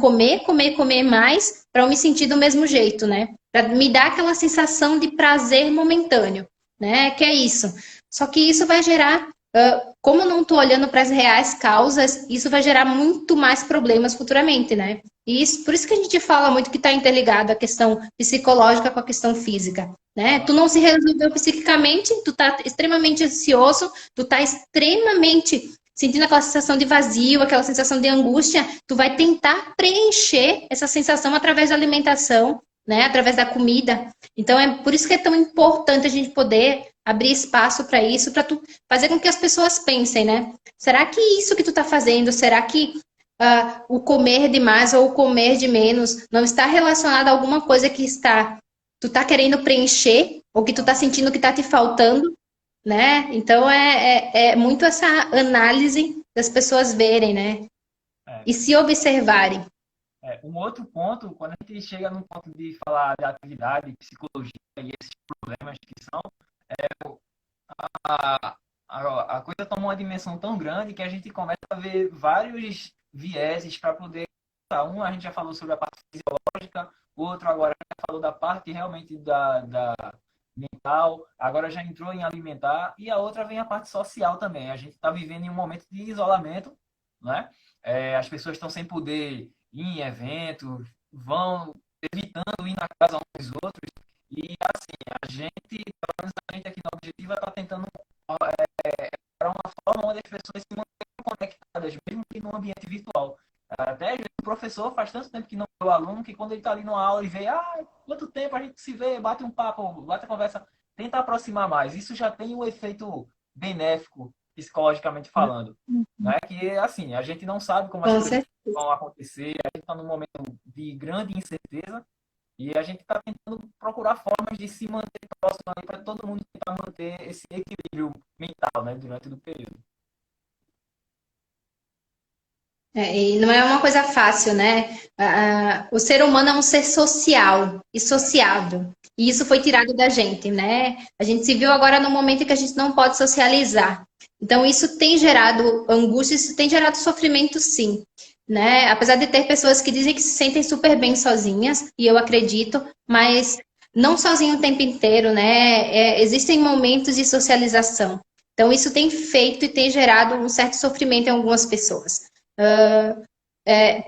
comer mais para eu me sentir do mesmo jeito, né? Para me dar aquela sensação de prazer momentâneo, né? Que é isso. Só que isso vai gerar como eu não estou olhando para as reais causas, isso vai gerar muito mais problemas futuramente, né? E isso, por isso que a gente fala muito que está interligado a questão psicológica com a questão física, né? Tu não se resolveu psiquicamente, tu está extremamente ansioso, tu está extremamente sentindo aquela sensação de vazio, aquela sensação de angústia, tu vai tentar preencher essa sensação através da alimentação, né? Através da comida. Então, é por isso que é tão importante a gente poder abrir espaço para isso, para tu fazer com que as pessoas pensem, né? Será que isso que tu está fazendo, será que o comer demais ou o comer de menos não está relacionado a alguma coisa que tu está querendo preencher ou que tu está sentindo que está te faltando, né? Então é muito essa análise das pessoas verem, né? E se observarem.
Um outro ponto, quando a gente chega num ponto de falar de atividade, psicologia e esses problemas que são, a coisa toma uma dimensão tão grande que a gente começa a ver vários vieses para poder. Um, a gente já falou sobre a parte fisiológica, o outro agora já falou da parte realmente da mental, agora já entrou em alimentar, e a outra vem a parte social também. A gente está vivendo em um momento de isolamento, né? As pessoas estão sem poder ir em eventos, vão evitando ir na casa uns dos outros, e assim, pelo menos a gente aqui na Objetiva está tentando para uma forma onde as pessoas se mantenham conectadas, mesmo que num ambiente virtual. Até o professor faz tanto tempo que não vê o aluno, que quando ele está ali numa aula e vê, quanto tempo a gente se vê, bate um papo, bate a conversa, tenta aproximar mais. Isso já tem um efeito benéfico, psicologicamente falando. Né? Que, assim, a gente não sabe como as coisas vão acontecer, a gente está num momento de grande incerteza, e a gente está tentando procurar formas de se manter próximo para todo mundo tentar manter esse equilíbrio mental, né, durante o período.
E não é uma coisa fácil, né? O ser humano é um ser social e sociável. E isso foi tirado da gente, né? A gente se viu agora no momento em que a gente não pode socializar. Então, isso tem gerado angústia, isso tem gerado sofrimento, sim. Né? Apesar de ter pessoas que dizem que se sentem super bem sozinhas, e eu acredito, mas não sozinho o tempo inteiro, né? Existem momentos de socialização. Então, isso tem feito e tem gerado um certo sofrimento em algumas pessoas.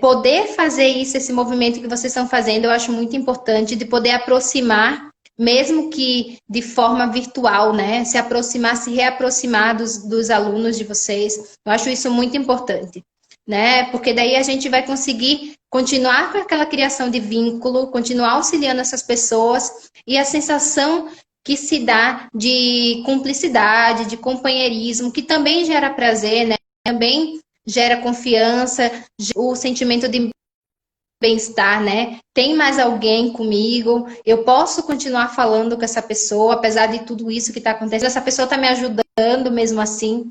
Poder fazer isso, esse movimento que vocês estão fazendo, eu acho muito importante, de poder aproximar, mesmo que de forma virtual, né? Se aproximar, se reaproximar dos alunos de vocês. Eu acho isso muito importante, né? Porque daí a gente vai conseguir continuar com aquela criação de vínculo, continuar auxiliando essas pessoas e a sensação que se dá de cumplicidade, de companheirismo, que também gera prazer, né? Também gera confiança, o sentimento de bem-estar, né? Tem mais alguém comigo, eu posso continuar falando com essa pessoa, apesar de tudo isso que está acontecendo, essa pessoa está me ajudando mesmo assim.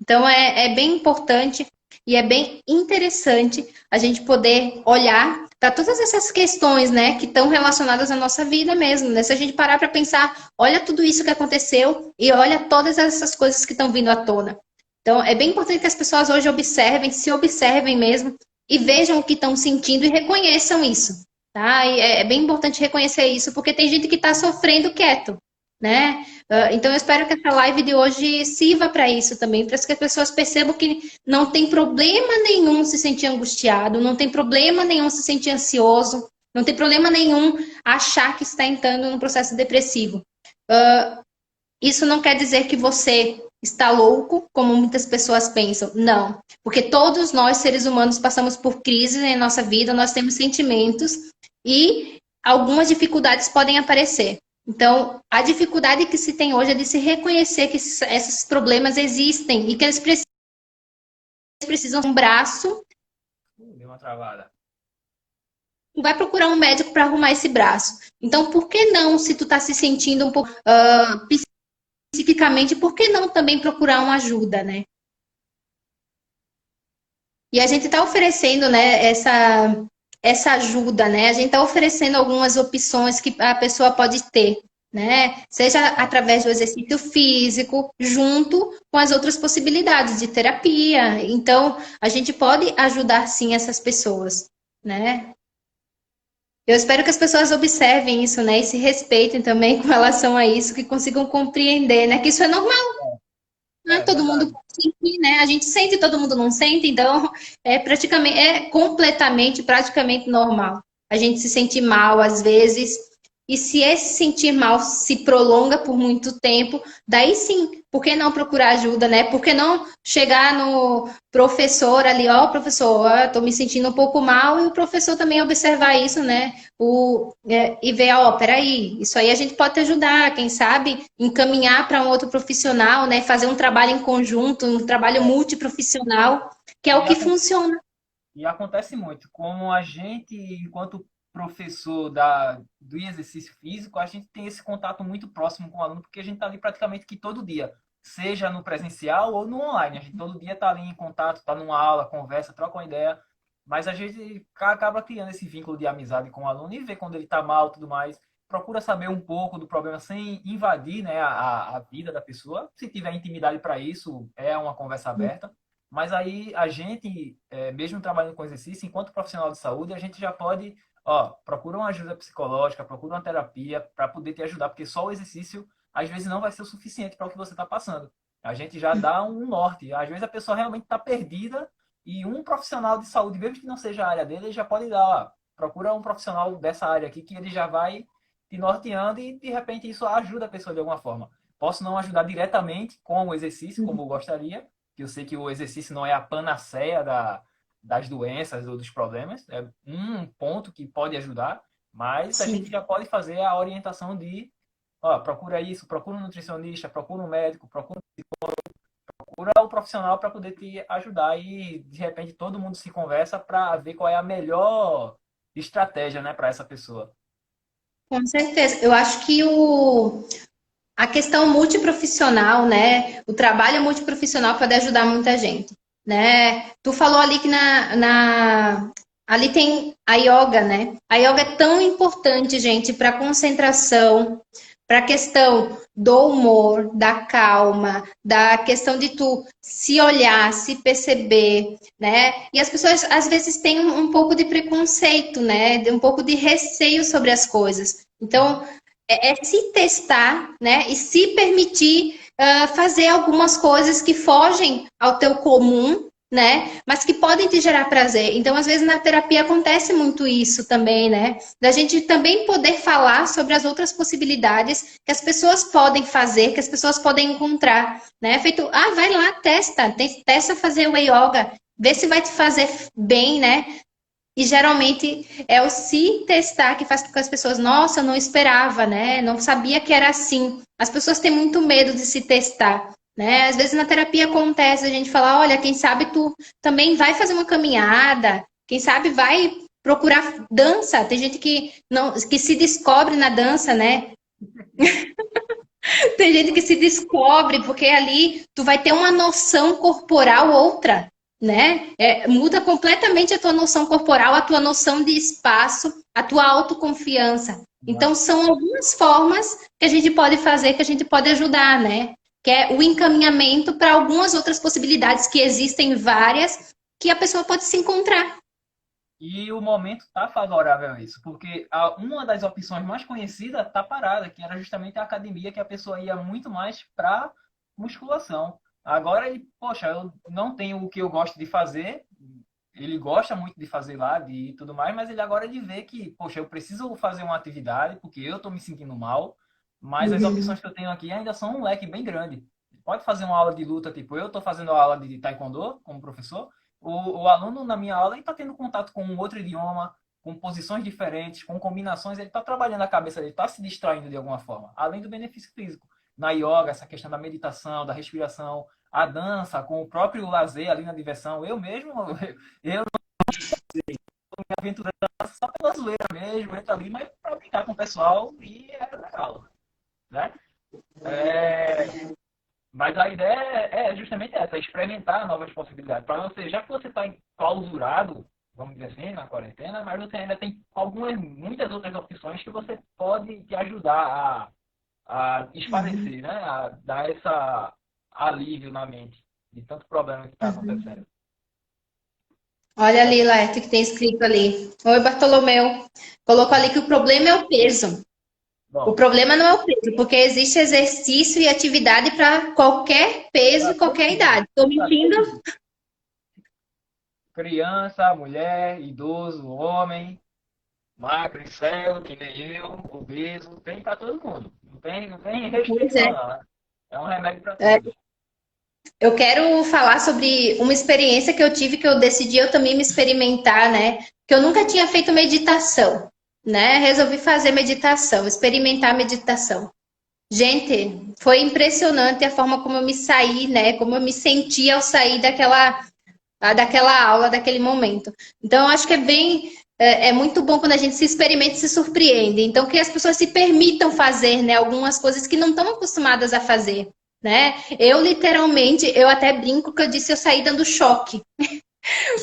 Então, é bem importante e é bem interessante a gente poder olhar para todas essas questões, né, que estão relacionadas à nossa vida mesmo, né? Se a gente parar para pensar, olha tudo isso que aconteceu e olha todas essas coisas que estão vindo à tona. Então, é bem importante que as pessoas hoje se observem mesmo e vejam o que estão sentindo e reconheçam isso, tá? E é bem importante reconhecer isso, porque tem gente que está sofrendo quieto, né? Então, eu espero que essa live de hoje sirva para isso também, para que as pessoas percebam que não tem problema nenhum se sentir angustiado, não tem problema nenhum se sentir ansioso, não tem problema nenhum achar que está entrando num processo depressivo. Isso não quer dizer que você está louco, como muitas pessoas pensam. Não, porque todos nós, seres humanos, passamos por crises em nossa vida, nós temos sentimentos e algumas dificuldades podem aparecer. Então, a dificuldade que se tem hoje é de se reconhecer que esses problemas existem e que eles precisam de um braço.
Deu uma travada.
Vai procurar um médico para arrumar esse braço. Então, por que não, se tu está se sentindo um pouco psiquicamente, por que não também procurar uma ajuda, né? E a gente está oferecendo, né, essa ajuda, né? A gente está oferecendo algumas opções que a pessoa pode ter, né? Seja através do exercício físico, junto com as outras possibilidades de terapia. Então, a gente pode ajudar sim essas pessoas, né? Eu espero que as pessoas observem isso, né? E se respeitem também com relação a isso, que consigam compreender, né? Que isso é normal, não é
É
todo mundo
verdade.
sente, né? A gente sente e todo mundo não sente, então é completamente, praticamente normal. A gente se sente mal às vezes, e se esse sentir mal se prolonga por muito tempo, daí sim, por que não procurar ajuda, né? Por que não chegar no professor ali, ó, professor, ó, tô me sentindo um pouco mal, e o professor também observar isso, né? E ver, ó, peraí, isso aí a gente pode te ajudar, quem sabe encaminhar para um outro profissional, né? Fazer um trabalho em conjunto, um trabalho
É.
multiprofissional, que é o
E,
que funciona.
e acontece muito, como a gente, enquanto professor do exercício físico, a gente tem esse contato muito próximo com o aluno, porque a gente está ali praticamente que todo dia, seja no presencial ou no online. A gente todo dia está ali em contato, está numa aula, conversa, troca uma ideia, mas a gente acaba criando esse vínculo de amizade com o aluno e vê quando ele está mal e tudo mais. Procura saber um pouco do problema sem invadir, né, a vida da pessoa. Se tiver intimidade para isso, é uma conversa aberta. Mas aí a gente, mesmo trabalhando com exercício, enquanto profissional de saúde, a gente já pode, ó, procura uma ajuda psicológica, procura uma terapia para poder te ajudar, porque só o exercício às vezes não vai ser o suficiente para o que você está passando. A gente já dá um norte. Às vezes a pessoa realmente está perdida e um profissional de saúde, mesmo que não seja a área dele, ele já pode dar, ó, procura um profissional dessa área aqui que ele já vai te norteando e de repente isso ajuda a pessoa de alguma forma. Posso não ajudar diretamente com o exercício, como eu gostaria, que eu sei que o exercício não é a panaceia das doenças ou dos problemas, é um ponto que pode ajudar, mas a gente
Sim.
já pode fazer a orientação de, ó, procura isso, procura um nutricionista, procura um médico, procura o profissional para poder te ajudar e de repente todo mundo se conversa para ver qual é a melhor estratégia, né, para essa pessoa.
Com certeza. Eu acho que a questão multiprofissional, né? O trabalho multiprofissional pode ajudar muita gente, né? Tu falou ali que ali tem a yoga, né? A yoga é tão importante, gente, para concentração, para a questão do humor, da calma, da questão de tu se olhar, se perceber, né? E as pessoas às vezes têm um pouco de preconceito, né? Um pouco de receio sobre as coisas. Então, é se testar, né? E se permitir fazer algumas coisas que fogem ao teu comum, né? Mas que podem te gerar prazer. Então, às vezes, na terapia acontece muito isso também, né? Da gente também poder falar sobre as outras possibilidades que as pessoas podem fazer, que as pessoas podem encontrar, né? Feito, vai lá, testa fazer o yoga, vê se vai te fazer bem, né? E geralmente é o se testar que faz com que as pessoas, nossa, eu não esperava, né? Não sabia que era assim. As pessoas têm muito medo de se testar, né? Às vezes na terapia acontece a gente falar, olha, quem sabe tu também vai fazer uma caminhada, quem sabe vai procurar dança. Tem gente que não que se descobre na dança, né? Tem gente que se descobre, porque ali tu vai ter uma noção corporal outra, né? Muda completamente a tua noção corporal, a tua noção de espaço, a tua autoconfiança. Então, são algumas formas que a gente pode fazer, que a gente pode ajudar, né? Que é o encaminhamento para algumas outras possibilidades, que existem várias, que a pessoa pode se encontrar.
E o momento está favorável a isso, porque uma das opções mais conhecidas está parada, que era justamente a academia, que a pessoa ia muito mais para musculação. Agora ele, poxa, eu não tenho o que eu gosto de fazer, ele gosta muito de fazer lá, de tudo mais, mas ele agora ele vê que, poxa, eu preciso fazer uma atividade, porque eu estou me sentindo mal, mas as opções que eu tenho aqui ainda são um leque bem grande. Pode fazer uma aula de luta, tipo, eu estou fazendo aula de taekwondo como professor, o aluno na minha aula está tendo contato com um outro idioma, com posições diferentes, com combinações, ele está trabalhando a cabeça dele, está se distraindo de alguma forma, além do benefício físico. Na yoga, essa questão da meditação, da respiração, a dança, com o próprio lazer ali na diversão. Eu mesmo, eu me aventurando só pela zoeira mesmo, entro ali, mas para brincar com o pessoal e é legal, né? É, Mas a ideia é justamente essa, é experimentar novas possibilidades. Para você, já que você está enclausurado, vamos dizer assim, na quarentena, mas você ainda tem muitas outras opções que você pode te ajudar a
Uhum,
esparecer, né? A dar essa alívio na mente de tanto problema que está
uhum.
acontecendo.
Olha ali, Laerte, que tem escrito ali. Oi, Bartolomeu. Colocou ali que o problema é o peso. O
Bom,
problema não é o peso, porque existe exercício e atividade para qualquer peso
para
e
todo
qualquer
mundo,
idade. Estou
para
mentindo?
todo mundo. Criança, mulher, idoso, homem, magro, cego, que nem eu, obeso, tem para todo mundo. Não tem
Pois
restrição,
é.
não, né? É um remédio para
É,
todos.
eu quero falar sobre uma experiência que eu tive, que eu decidi eu também me experimentar, né? Que eu nunca tinha feito meditação, né? Resolvi fazer meditação, experimentar meditação. Gente, foi impressionante a forma como eu me saí, né? Como eu me senti ao sair daquela aula, daquele momento. Então, eu acho que é muito bom quando a gente se experimenta e se surpreende. Então, que as pessoas se permitam fazer, né, algumas coisas que não estão acostumadas a fazer, né? Eu, literalmente, eu até brinco que eu disse, eu saí dando choque.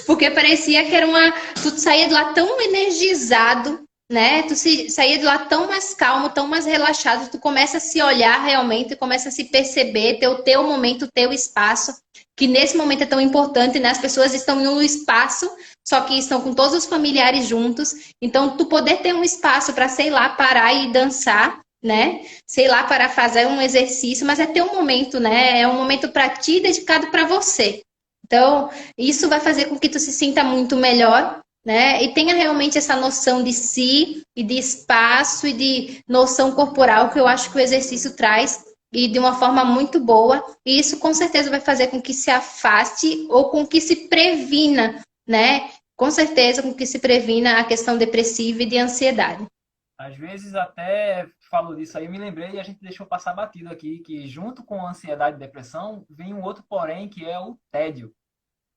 Porque parecia que era uma. Tu saía de lá tão energizado, né? Saía de lá tão mais calmo, tão mais relaxado. Tu começa a se olhar realmente, começa a se perceber, ter o teu momento, o teu espaço, que nesse momento é tão importante, né? As pessoas estão no espaço, só que estão com todos os familiares juntos. Então, tu poder ter um espaço para, sei lá, parar e dançar. Né? Sei lá, para fazer um exercício, mas é ter um momento, né? É um momento para ti, dedicado para você. Então, isso vai fazer com que tu se sinta muito melhor, né? E tenha realmente essa noção de si e de espaço e de noção corporal que eu acho que o exercício traz e de uma forma muito boa. E isso com certeza vai fazer com que se afaste ou com que se previna, né? Com certeza com que se previna a questão depressiva e de ansiedade.
Às vezes até falo disso aí, eu me lembrei e a gente deixou passar batido aqui, que junto com a ansiedade e depressão, vem um outro porém, que é o tédio.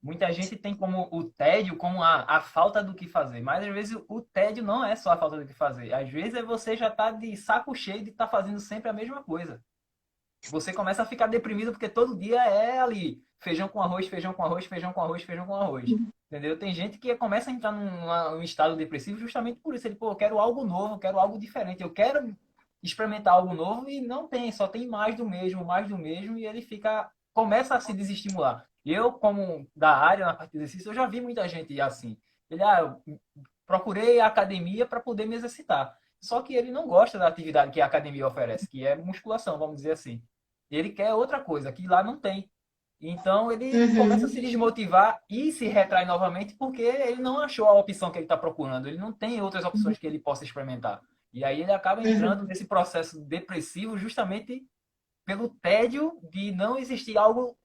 Muita gente tem como o tédio como a falta do que fazer, mas às vezes o tédio não é só a falta do que fazer. Às vezes é você já tá de saco cheio de estar fazendo sempre a mesma coisa. Você começa a ficar deprimido porque todo dia é ali feijão com arroz, feijão com arroz, feijão com arroz, feijão com arroz. Entendeu? Tem gente que começa a entrar num estado depressivo justamente por isso. Ele, pô, eu quero algo novo, eu quero algo diferente, eu quero experimentar algo novo e não tem, só tem mais do mesmo, e ele começa a se desestimular. Eu, como da área, na parte de exercício, eu já vi muita gente assim. Ele, eu procurei a academia para poder me exercitar. Só que ele não gosta da atividade que a academia oferece, que é musculação, vamos dizer assim. Ele quer outra coisa, que lá não tem. Então ele começa a
Uhum,
se desmotivar e se retrai novamente porque ele não achou a opção que ele está procurando. Ele não tem outras opções que ele possa experimentar. E aí ele acaba
uhum.
entrando nesse processo depressivo justamente pelo tédio de não existir algo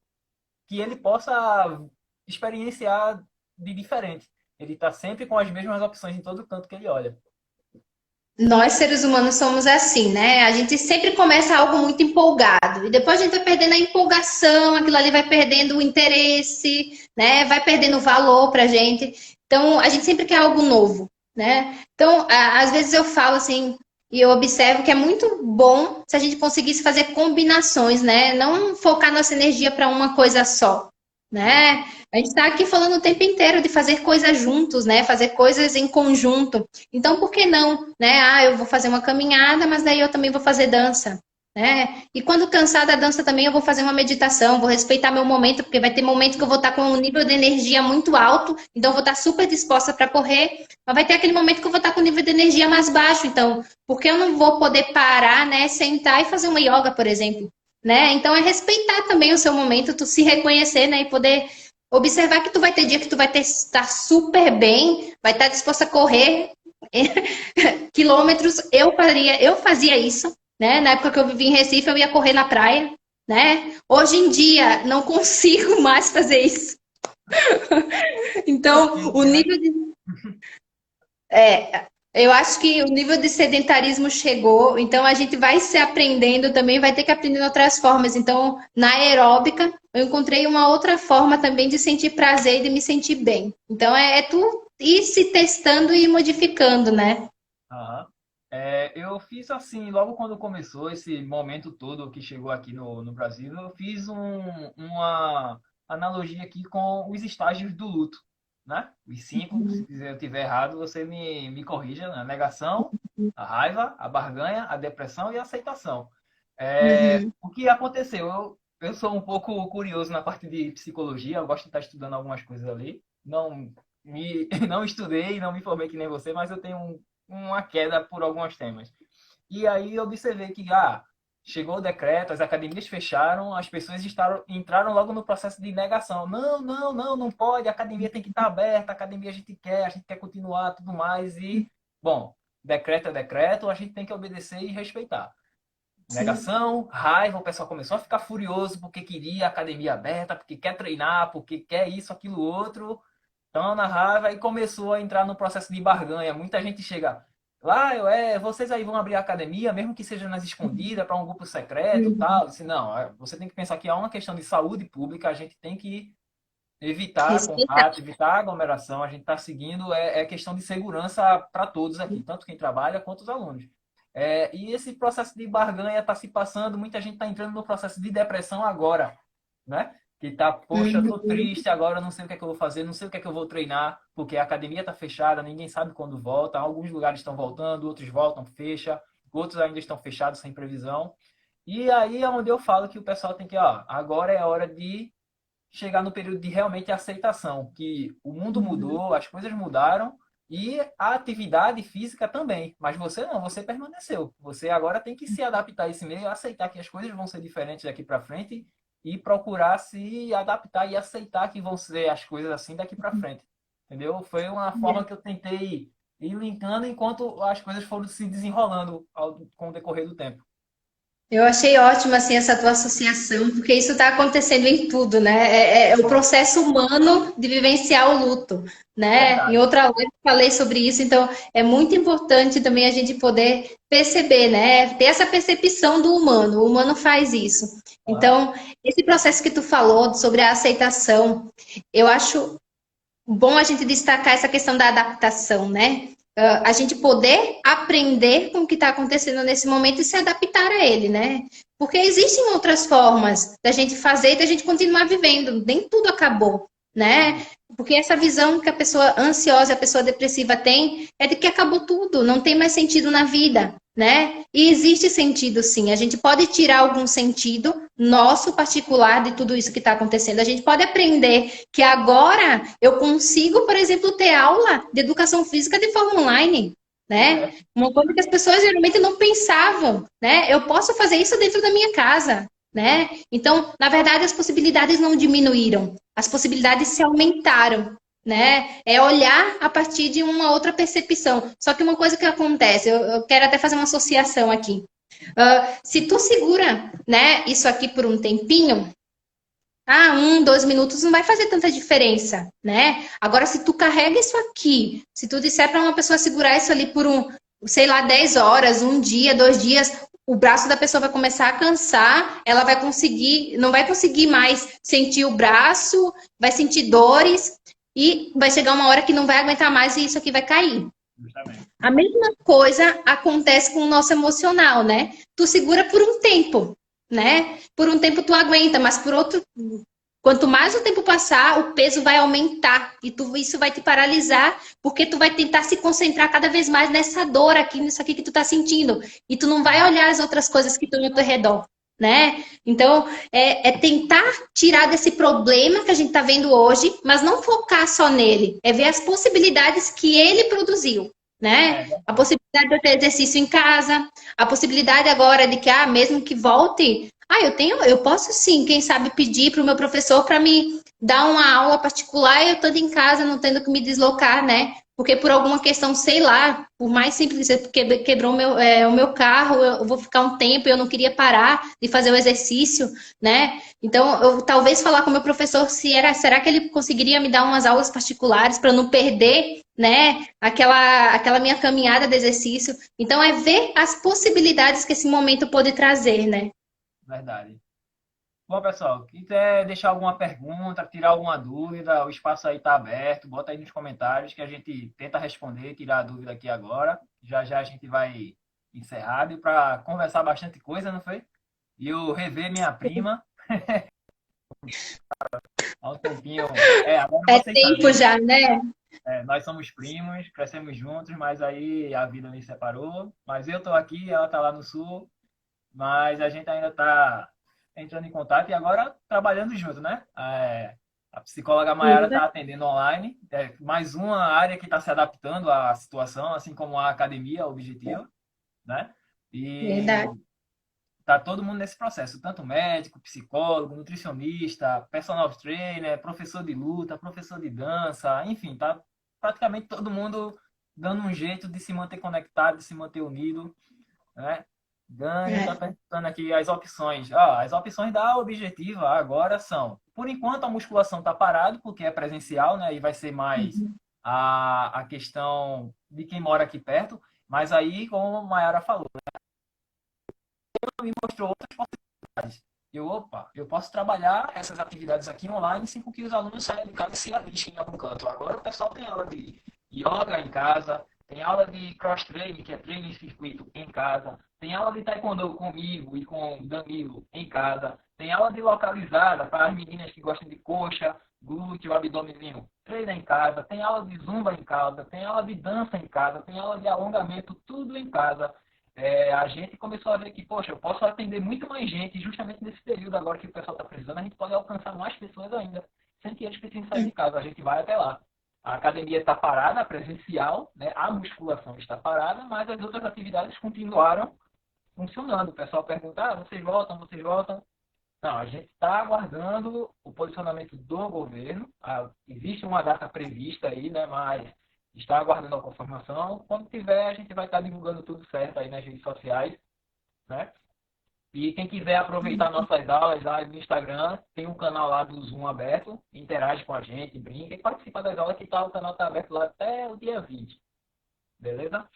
que ele possa experienciar de diferente. Ele está sempre com as mesmas opções em todo canto que ele olha.
Nós, seres humanos, somos assim, né? A gente sempre começa algo muito empolgado e depois a gente vai perdendo a empolgação, aquilo ali vai perdendo o interesse, né? Vai perdendo o valor pra gente. Então, a gente sempre quer algo novo, né? Então, às vezes eu falo assim, e eu observo que é muito bom se a gente conseguisse fazer combinações, né? Não focar nossa energia para uma coisa só, né? A gente está aqui falando o tempo inteiro de fazer coisas juntos, né? Fazer coisas em conjunto. Então, por que não, né? Eu vou fazer uma caminhada, mas daí eu também vou fazer dança, né? E quando cansar da dança também eu vou fazer uma meditação, vou respeitar meu momento, porque vai ter momento que eu vou estar com um nível de energia muito alto, então eu vou estar super disposta para correr, mas vai ter aquele momento que eu vou estar com um nível de energia mais baixo, então, por que eu não vou poder parar, né, sentar e fazer uma yoga, por exemplo? Né? Então é respeitar também o seu momento, tu se reconhecer, né, e poder observar que tu vai ter dia que tu vai estar super bem, vai estar disposta a correr quilômetros. Eu fazia isso, né? Na época que eu vivia em Recife, eu ia correr na praia, né? Hoje em dia não consigo mais fazer isso. Então, o
Paciência, né?
nível de eu acho que o nível de sedentarismo chegou, então a gente vai se aprendendo também, vai ter que aprender de outras formas. Então, na aeróbica, eu encontrei uma outra forma também de sentir prazer e de me sentir bem. Então, é tu ir se testando e modificando, né?
Aham. Eu fiz assim, logo quando começou esse momento todo que chegou aqui no Brasil, eu fiz uma analogia aqui com os estágios do luto, né? Os cinco, se eu estiver errado, você me corrija, né? A negação, a raiva, a barganha, a depressão e a aceitação.
Uhum.
O que aconteceu? Eu sou um pouco curioso na parte de psicologia, eu gosto de estar estudando algumas coisas ali. Não estudei, não me formei que nem você, mas eu tenho uma queda por alguns temas. E aí eu observei que chegou o decreto, as academias fecharam, as pessoas entraram logo no processo de negação. Não, não, não, não pode, a academia tem que estar aberta, a academia a gente quer continuar, tudo mais. E, bom, decreto é decreto, a gente tem que obedecer e respeitar.
Sim.
Negação, raiva, o pessoal começou a ficar furioso porque queria a academia aberta, porque quer treinar, porque quer isso, aquilo, outro. Então, na raiva, e começou a entrar no processo de barganha. Muita gente chega lá, vocês aí vão abrir a academia, mesmo que seja nas escondidas, para um grupo secreto, tal. Eu disse, não, você tem que pensar que é uma questão de saúde pública, a gente tem que evitar
Respeitar.
contato, evitar aglomeração, a gente está seguindo, é questão de segurança para todos aqui, tanto quem trabalha quanto os alunos. E esse processo de barganha está se passando, muita gente está entrando no processo de depressão agora, né? Que tá, poxa, eu tô
Uhum.
triste agora, não sei o que é que eu vou fazer, não sei o que é que eu vou treinar, porque a academia está fechada, ninguém sabe quando volta, alguns lugares estão voltando, outros voltam, fecha, outros ainda estão fechados sem previsão. E aí é onde eu falo que o pessoal tem que, agora é a hora de chegar no período de realmente aceitação, que o mundo mudou, as coisas mudaram e a atividade física também. Mas você não, você permaneceu. Você agora tem que se adaptar a esse meio, aceitar que as coisas vão ser diferentes daqui para frente e procurar se adaptar e aceitar que vão ser as coisas assim daqui para frente. Entendeu? Foi uma forma que eu tentei ir linkando enquanto as coisas foram se desenrolando com o decorrer do tempo.
Eu achei ótima assim essa tua associação, porque isso está acontecendo em tudo, né? É o processo humano de vivenciar o luto, né? Em
Verdade.
outra live eu falei sobre isso, então é muito importante também a gente poder perceber, né? Ter essa percepção do humano. O humano faz isso.
Aham.
Então, esse processo que tu falou sobre a aceitação, eu acho bom a gente destacar essa questão da adaptação, né? A gente poder aprender com o que está acontecendo nesse momento e se adaptar a ele, né? Porque existem outras formas da gente fazer e da gente continuar vivendo. Nem tudo acabou, né? Porque essa visão que a pessoa ansiosa, a pessoa depressiva tem é de que acabou tudo, não tem mais sentido na vida, né? E existe sentido sim. A gente pode tirar algum sentido nosso particular de tudo isso que está acontecendo. A gente pode aprender que agora eu consigo, por exemplo, ter aula de educação física de forma online, né?
É,
Uma coisa que as pessoas geralmente não pensavam, né? Eu posso fazer isso dentro da minha casa, né? Então, na verdade, as possibilidades não diminuíram, as possibilidades se aumentaram, né? É olhar a partir de uma outra percepção. Só que uma coisa que acontece, eu quero até fazer uma associação aqui. Se tu segura, né, isso aqui por um tempinho, 2 minutos não vai fazer tanta diferença, né? Agora, se tu carrega isso aqui, se tu disser para uma pessoa segurar isso ali por sei lá, 10 horas, um dia, 2 dias, o braço da pessoa vai começar a cansar, ela vai conseguir, não vai conseguir mais sentir o braço, vai sentir dores e vai chegar uma hora que não vai aguentar mais e isso aqui vai cair.
justamente.
A mesma coisa acontece com o nosso emocional, né? Tu segura por um tempo, né? Por um tempo tu aguenta, mas por outro, quanto mais o tempo passar, o peso vai aumentar e isso vai te paralisar, porque tu vai tentar se concentrar cada vez mais nessa dor aqui, nisso aqui que tu tá sentindo, e tu não vai olhar as outras coisas que estão ao teu redor, né? Então, é tentar tirar desse problema que a gente tá vendo hoje, mas não focar só nele, é ver as possibilidades que ele produziu,
É
né? A
verdade.
possibilidade de eu ter exercício em casa, a possibilidade agora de que, mesmo que volte, eu posso sim, quem sabe pedir para o meu professor para me dar uma aula particular e eu estando em casa, não tendo que me deslocar, né? Porque por alguma questão, sei lá, por mais simples que quebrou o meu carro, eu vou ficar um tempo e eu não queria parar de fazer o exercício, né? Então, eu talvez falar com o meu professor será que ele conseguiria me dar umas aulas particulares para não perder, né, aquela minha caminhada de exercício. Então, é ver as possibilidades que esse momento pode trazer, né?
Verdade. Bom, pessoal, quiser deixar alguma pergunta, tirar alguma dúvida, o espaço aí está aberto, bota aí nos comentários que a gente tenta responder, tirar a dúvida aqui agora. Já já a gente vai encerrado para conversar bastante coisa, não foi? E eu rever minha prima há um tempinho. Agora
É
vocês sabem,
tempo
né?
já, né?
Nós somos primos, crescemos juntos, mas aí a vida nos separou. Mas eu estou aqui, ela está lá no sul, mas a gente ainda está entrando em contato e agora trabalhando junto, né? A psicóloga Mayara está atendendo online, mais uma área que está se adaptando à situação, assim como a academia objetiva, né? E
Verdade.
tá todo mundo nesse processo, tanto médico, psicólogo, nutricionista, personal trainer, professor de luta, professor de dança, enfim, tá praticamente todo mundo dando um jeito de se manter conectado, de se manter unido, né? Ganha está
É.
perguntando aqui as opções. As opções da objetiva agora são, por enquanto a musculação está parado porque é presencial, né? E vai ser mais
Uhum.
a questão de quem mora aqui perto, mas aí, como a Mayara falou, me mostrou outras possibilidades. Eu posso trabalhar essas atividades aqui online sem que os alunos saiam de casa e se alistem em algum canto. Agora o pessoal tem aula de yoga em casa, tem aula de cross-training, que é treino em circuito em casa, tem aula de taekwondo comigo e com o Danilo em casa, tem aula de localizada para as meninas que gostam de coxa, glúteo, abdômenio, treina em casa, tem aula de zumba em casa, tem aula de dança em casa, tem aula de alongamento, tudo em casa. A gente começou a ver que, poxa, eu posso atender muito mais gente, justamente nesse período agora que o pessoal está precisando, a gente pode alcançar mais pessoas ainda, sem que eles precisem sair de casa. A gente vai até lá. A academia está parada, a presencial, né? A musculação está parada, mas as outras atividades continuaram funcionando. O pessoal pergunta, vocês voltam, vocês voltam? Não, a gente está aguardando o posicionamento do governo. Existe uma data prevista aí, né? Mas está aguardando a confirmação. Quando tiver, a gente vai estar divulgando tudo certo aí nas redes sociais, né? E quem quiser aproveitar nossas aulas lá no Instagram, tem um canal lá do Zoom aberto, interage com a gente, brinca e participa das aulas que o canal está aberto lá até o dia 20. Beleza?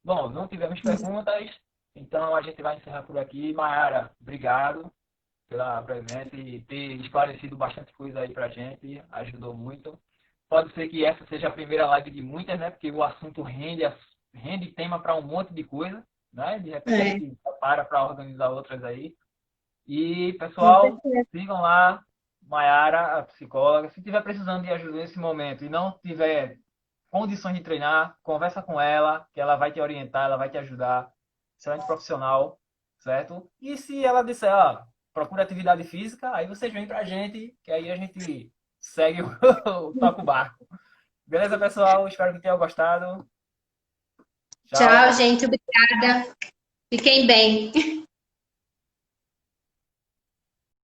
Bom, não tivemos perguntas, então a gente vai encerrar por aqui. Mayara, obrigado pela presença e ter esclarecido bastante coisa aí pra gente, ajudou muito. Pode ser que essa seja a primeira live de muitas, né? Porque o assunto rende tema para um monte de coisa, né? De repente a
É,
gente para organizar outras aí. E,
com
pessoal,
certeza.
sigam lá, Mayara, a psicóloga. Se tiver precisando de ajuda nesse momento e não tiver condições de treinar, conversa com ela, que ela vai te orientar, ela vai te ajudar. Excelente profissional, certo? E se ela disser, procura atividade física, aí vocês vêm pra gente, que aí a gente segue toca o barco. Beleza, pessoal? Espero que tenham gostado.
Tchau,
Tchau.
gente. Obrigada. Fiquem bem.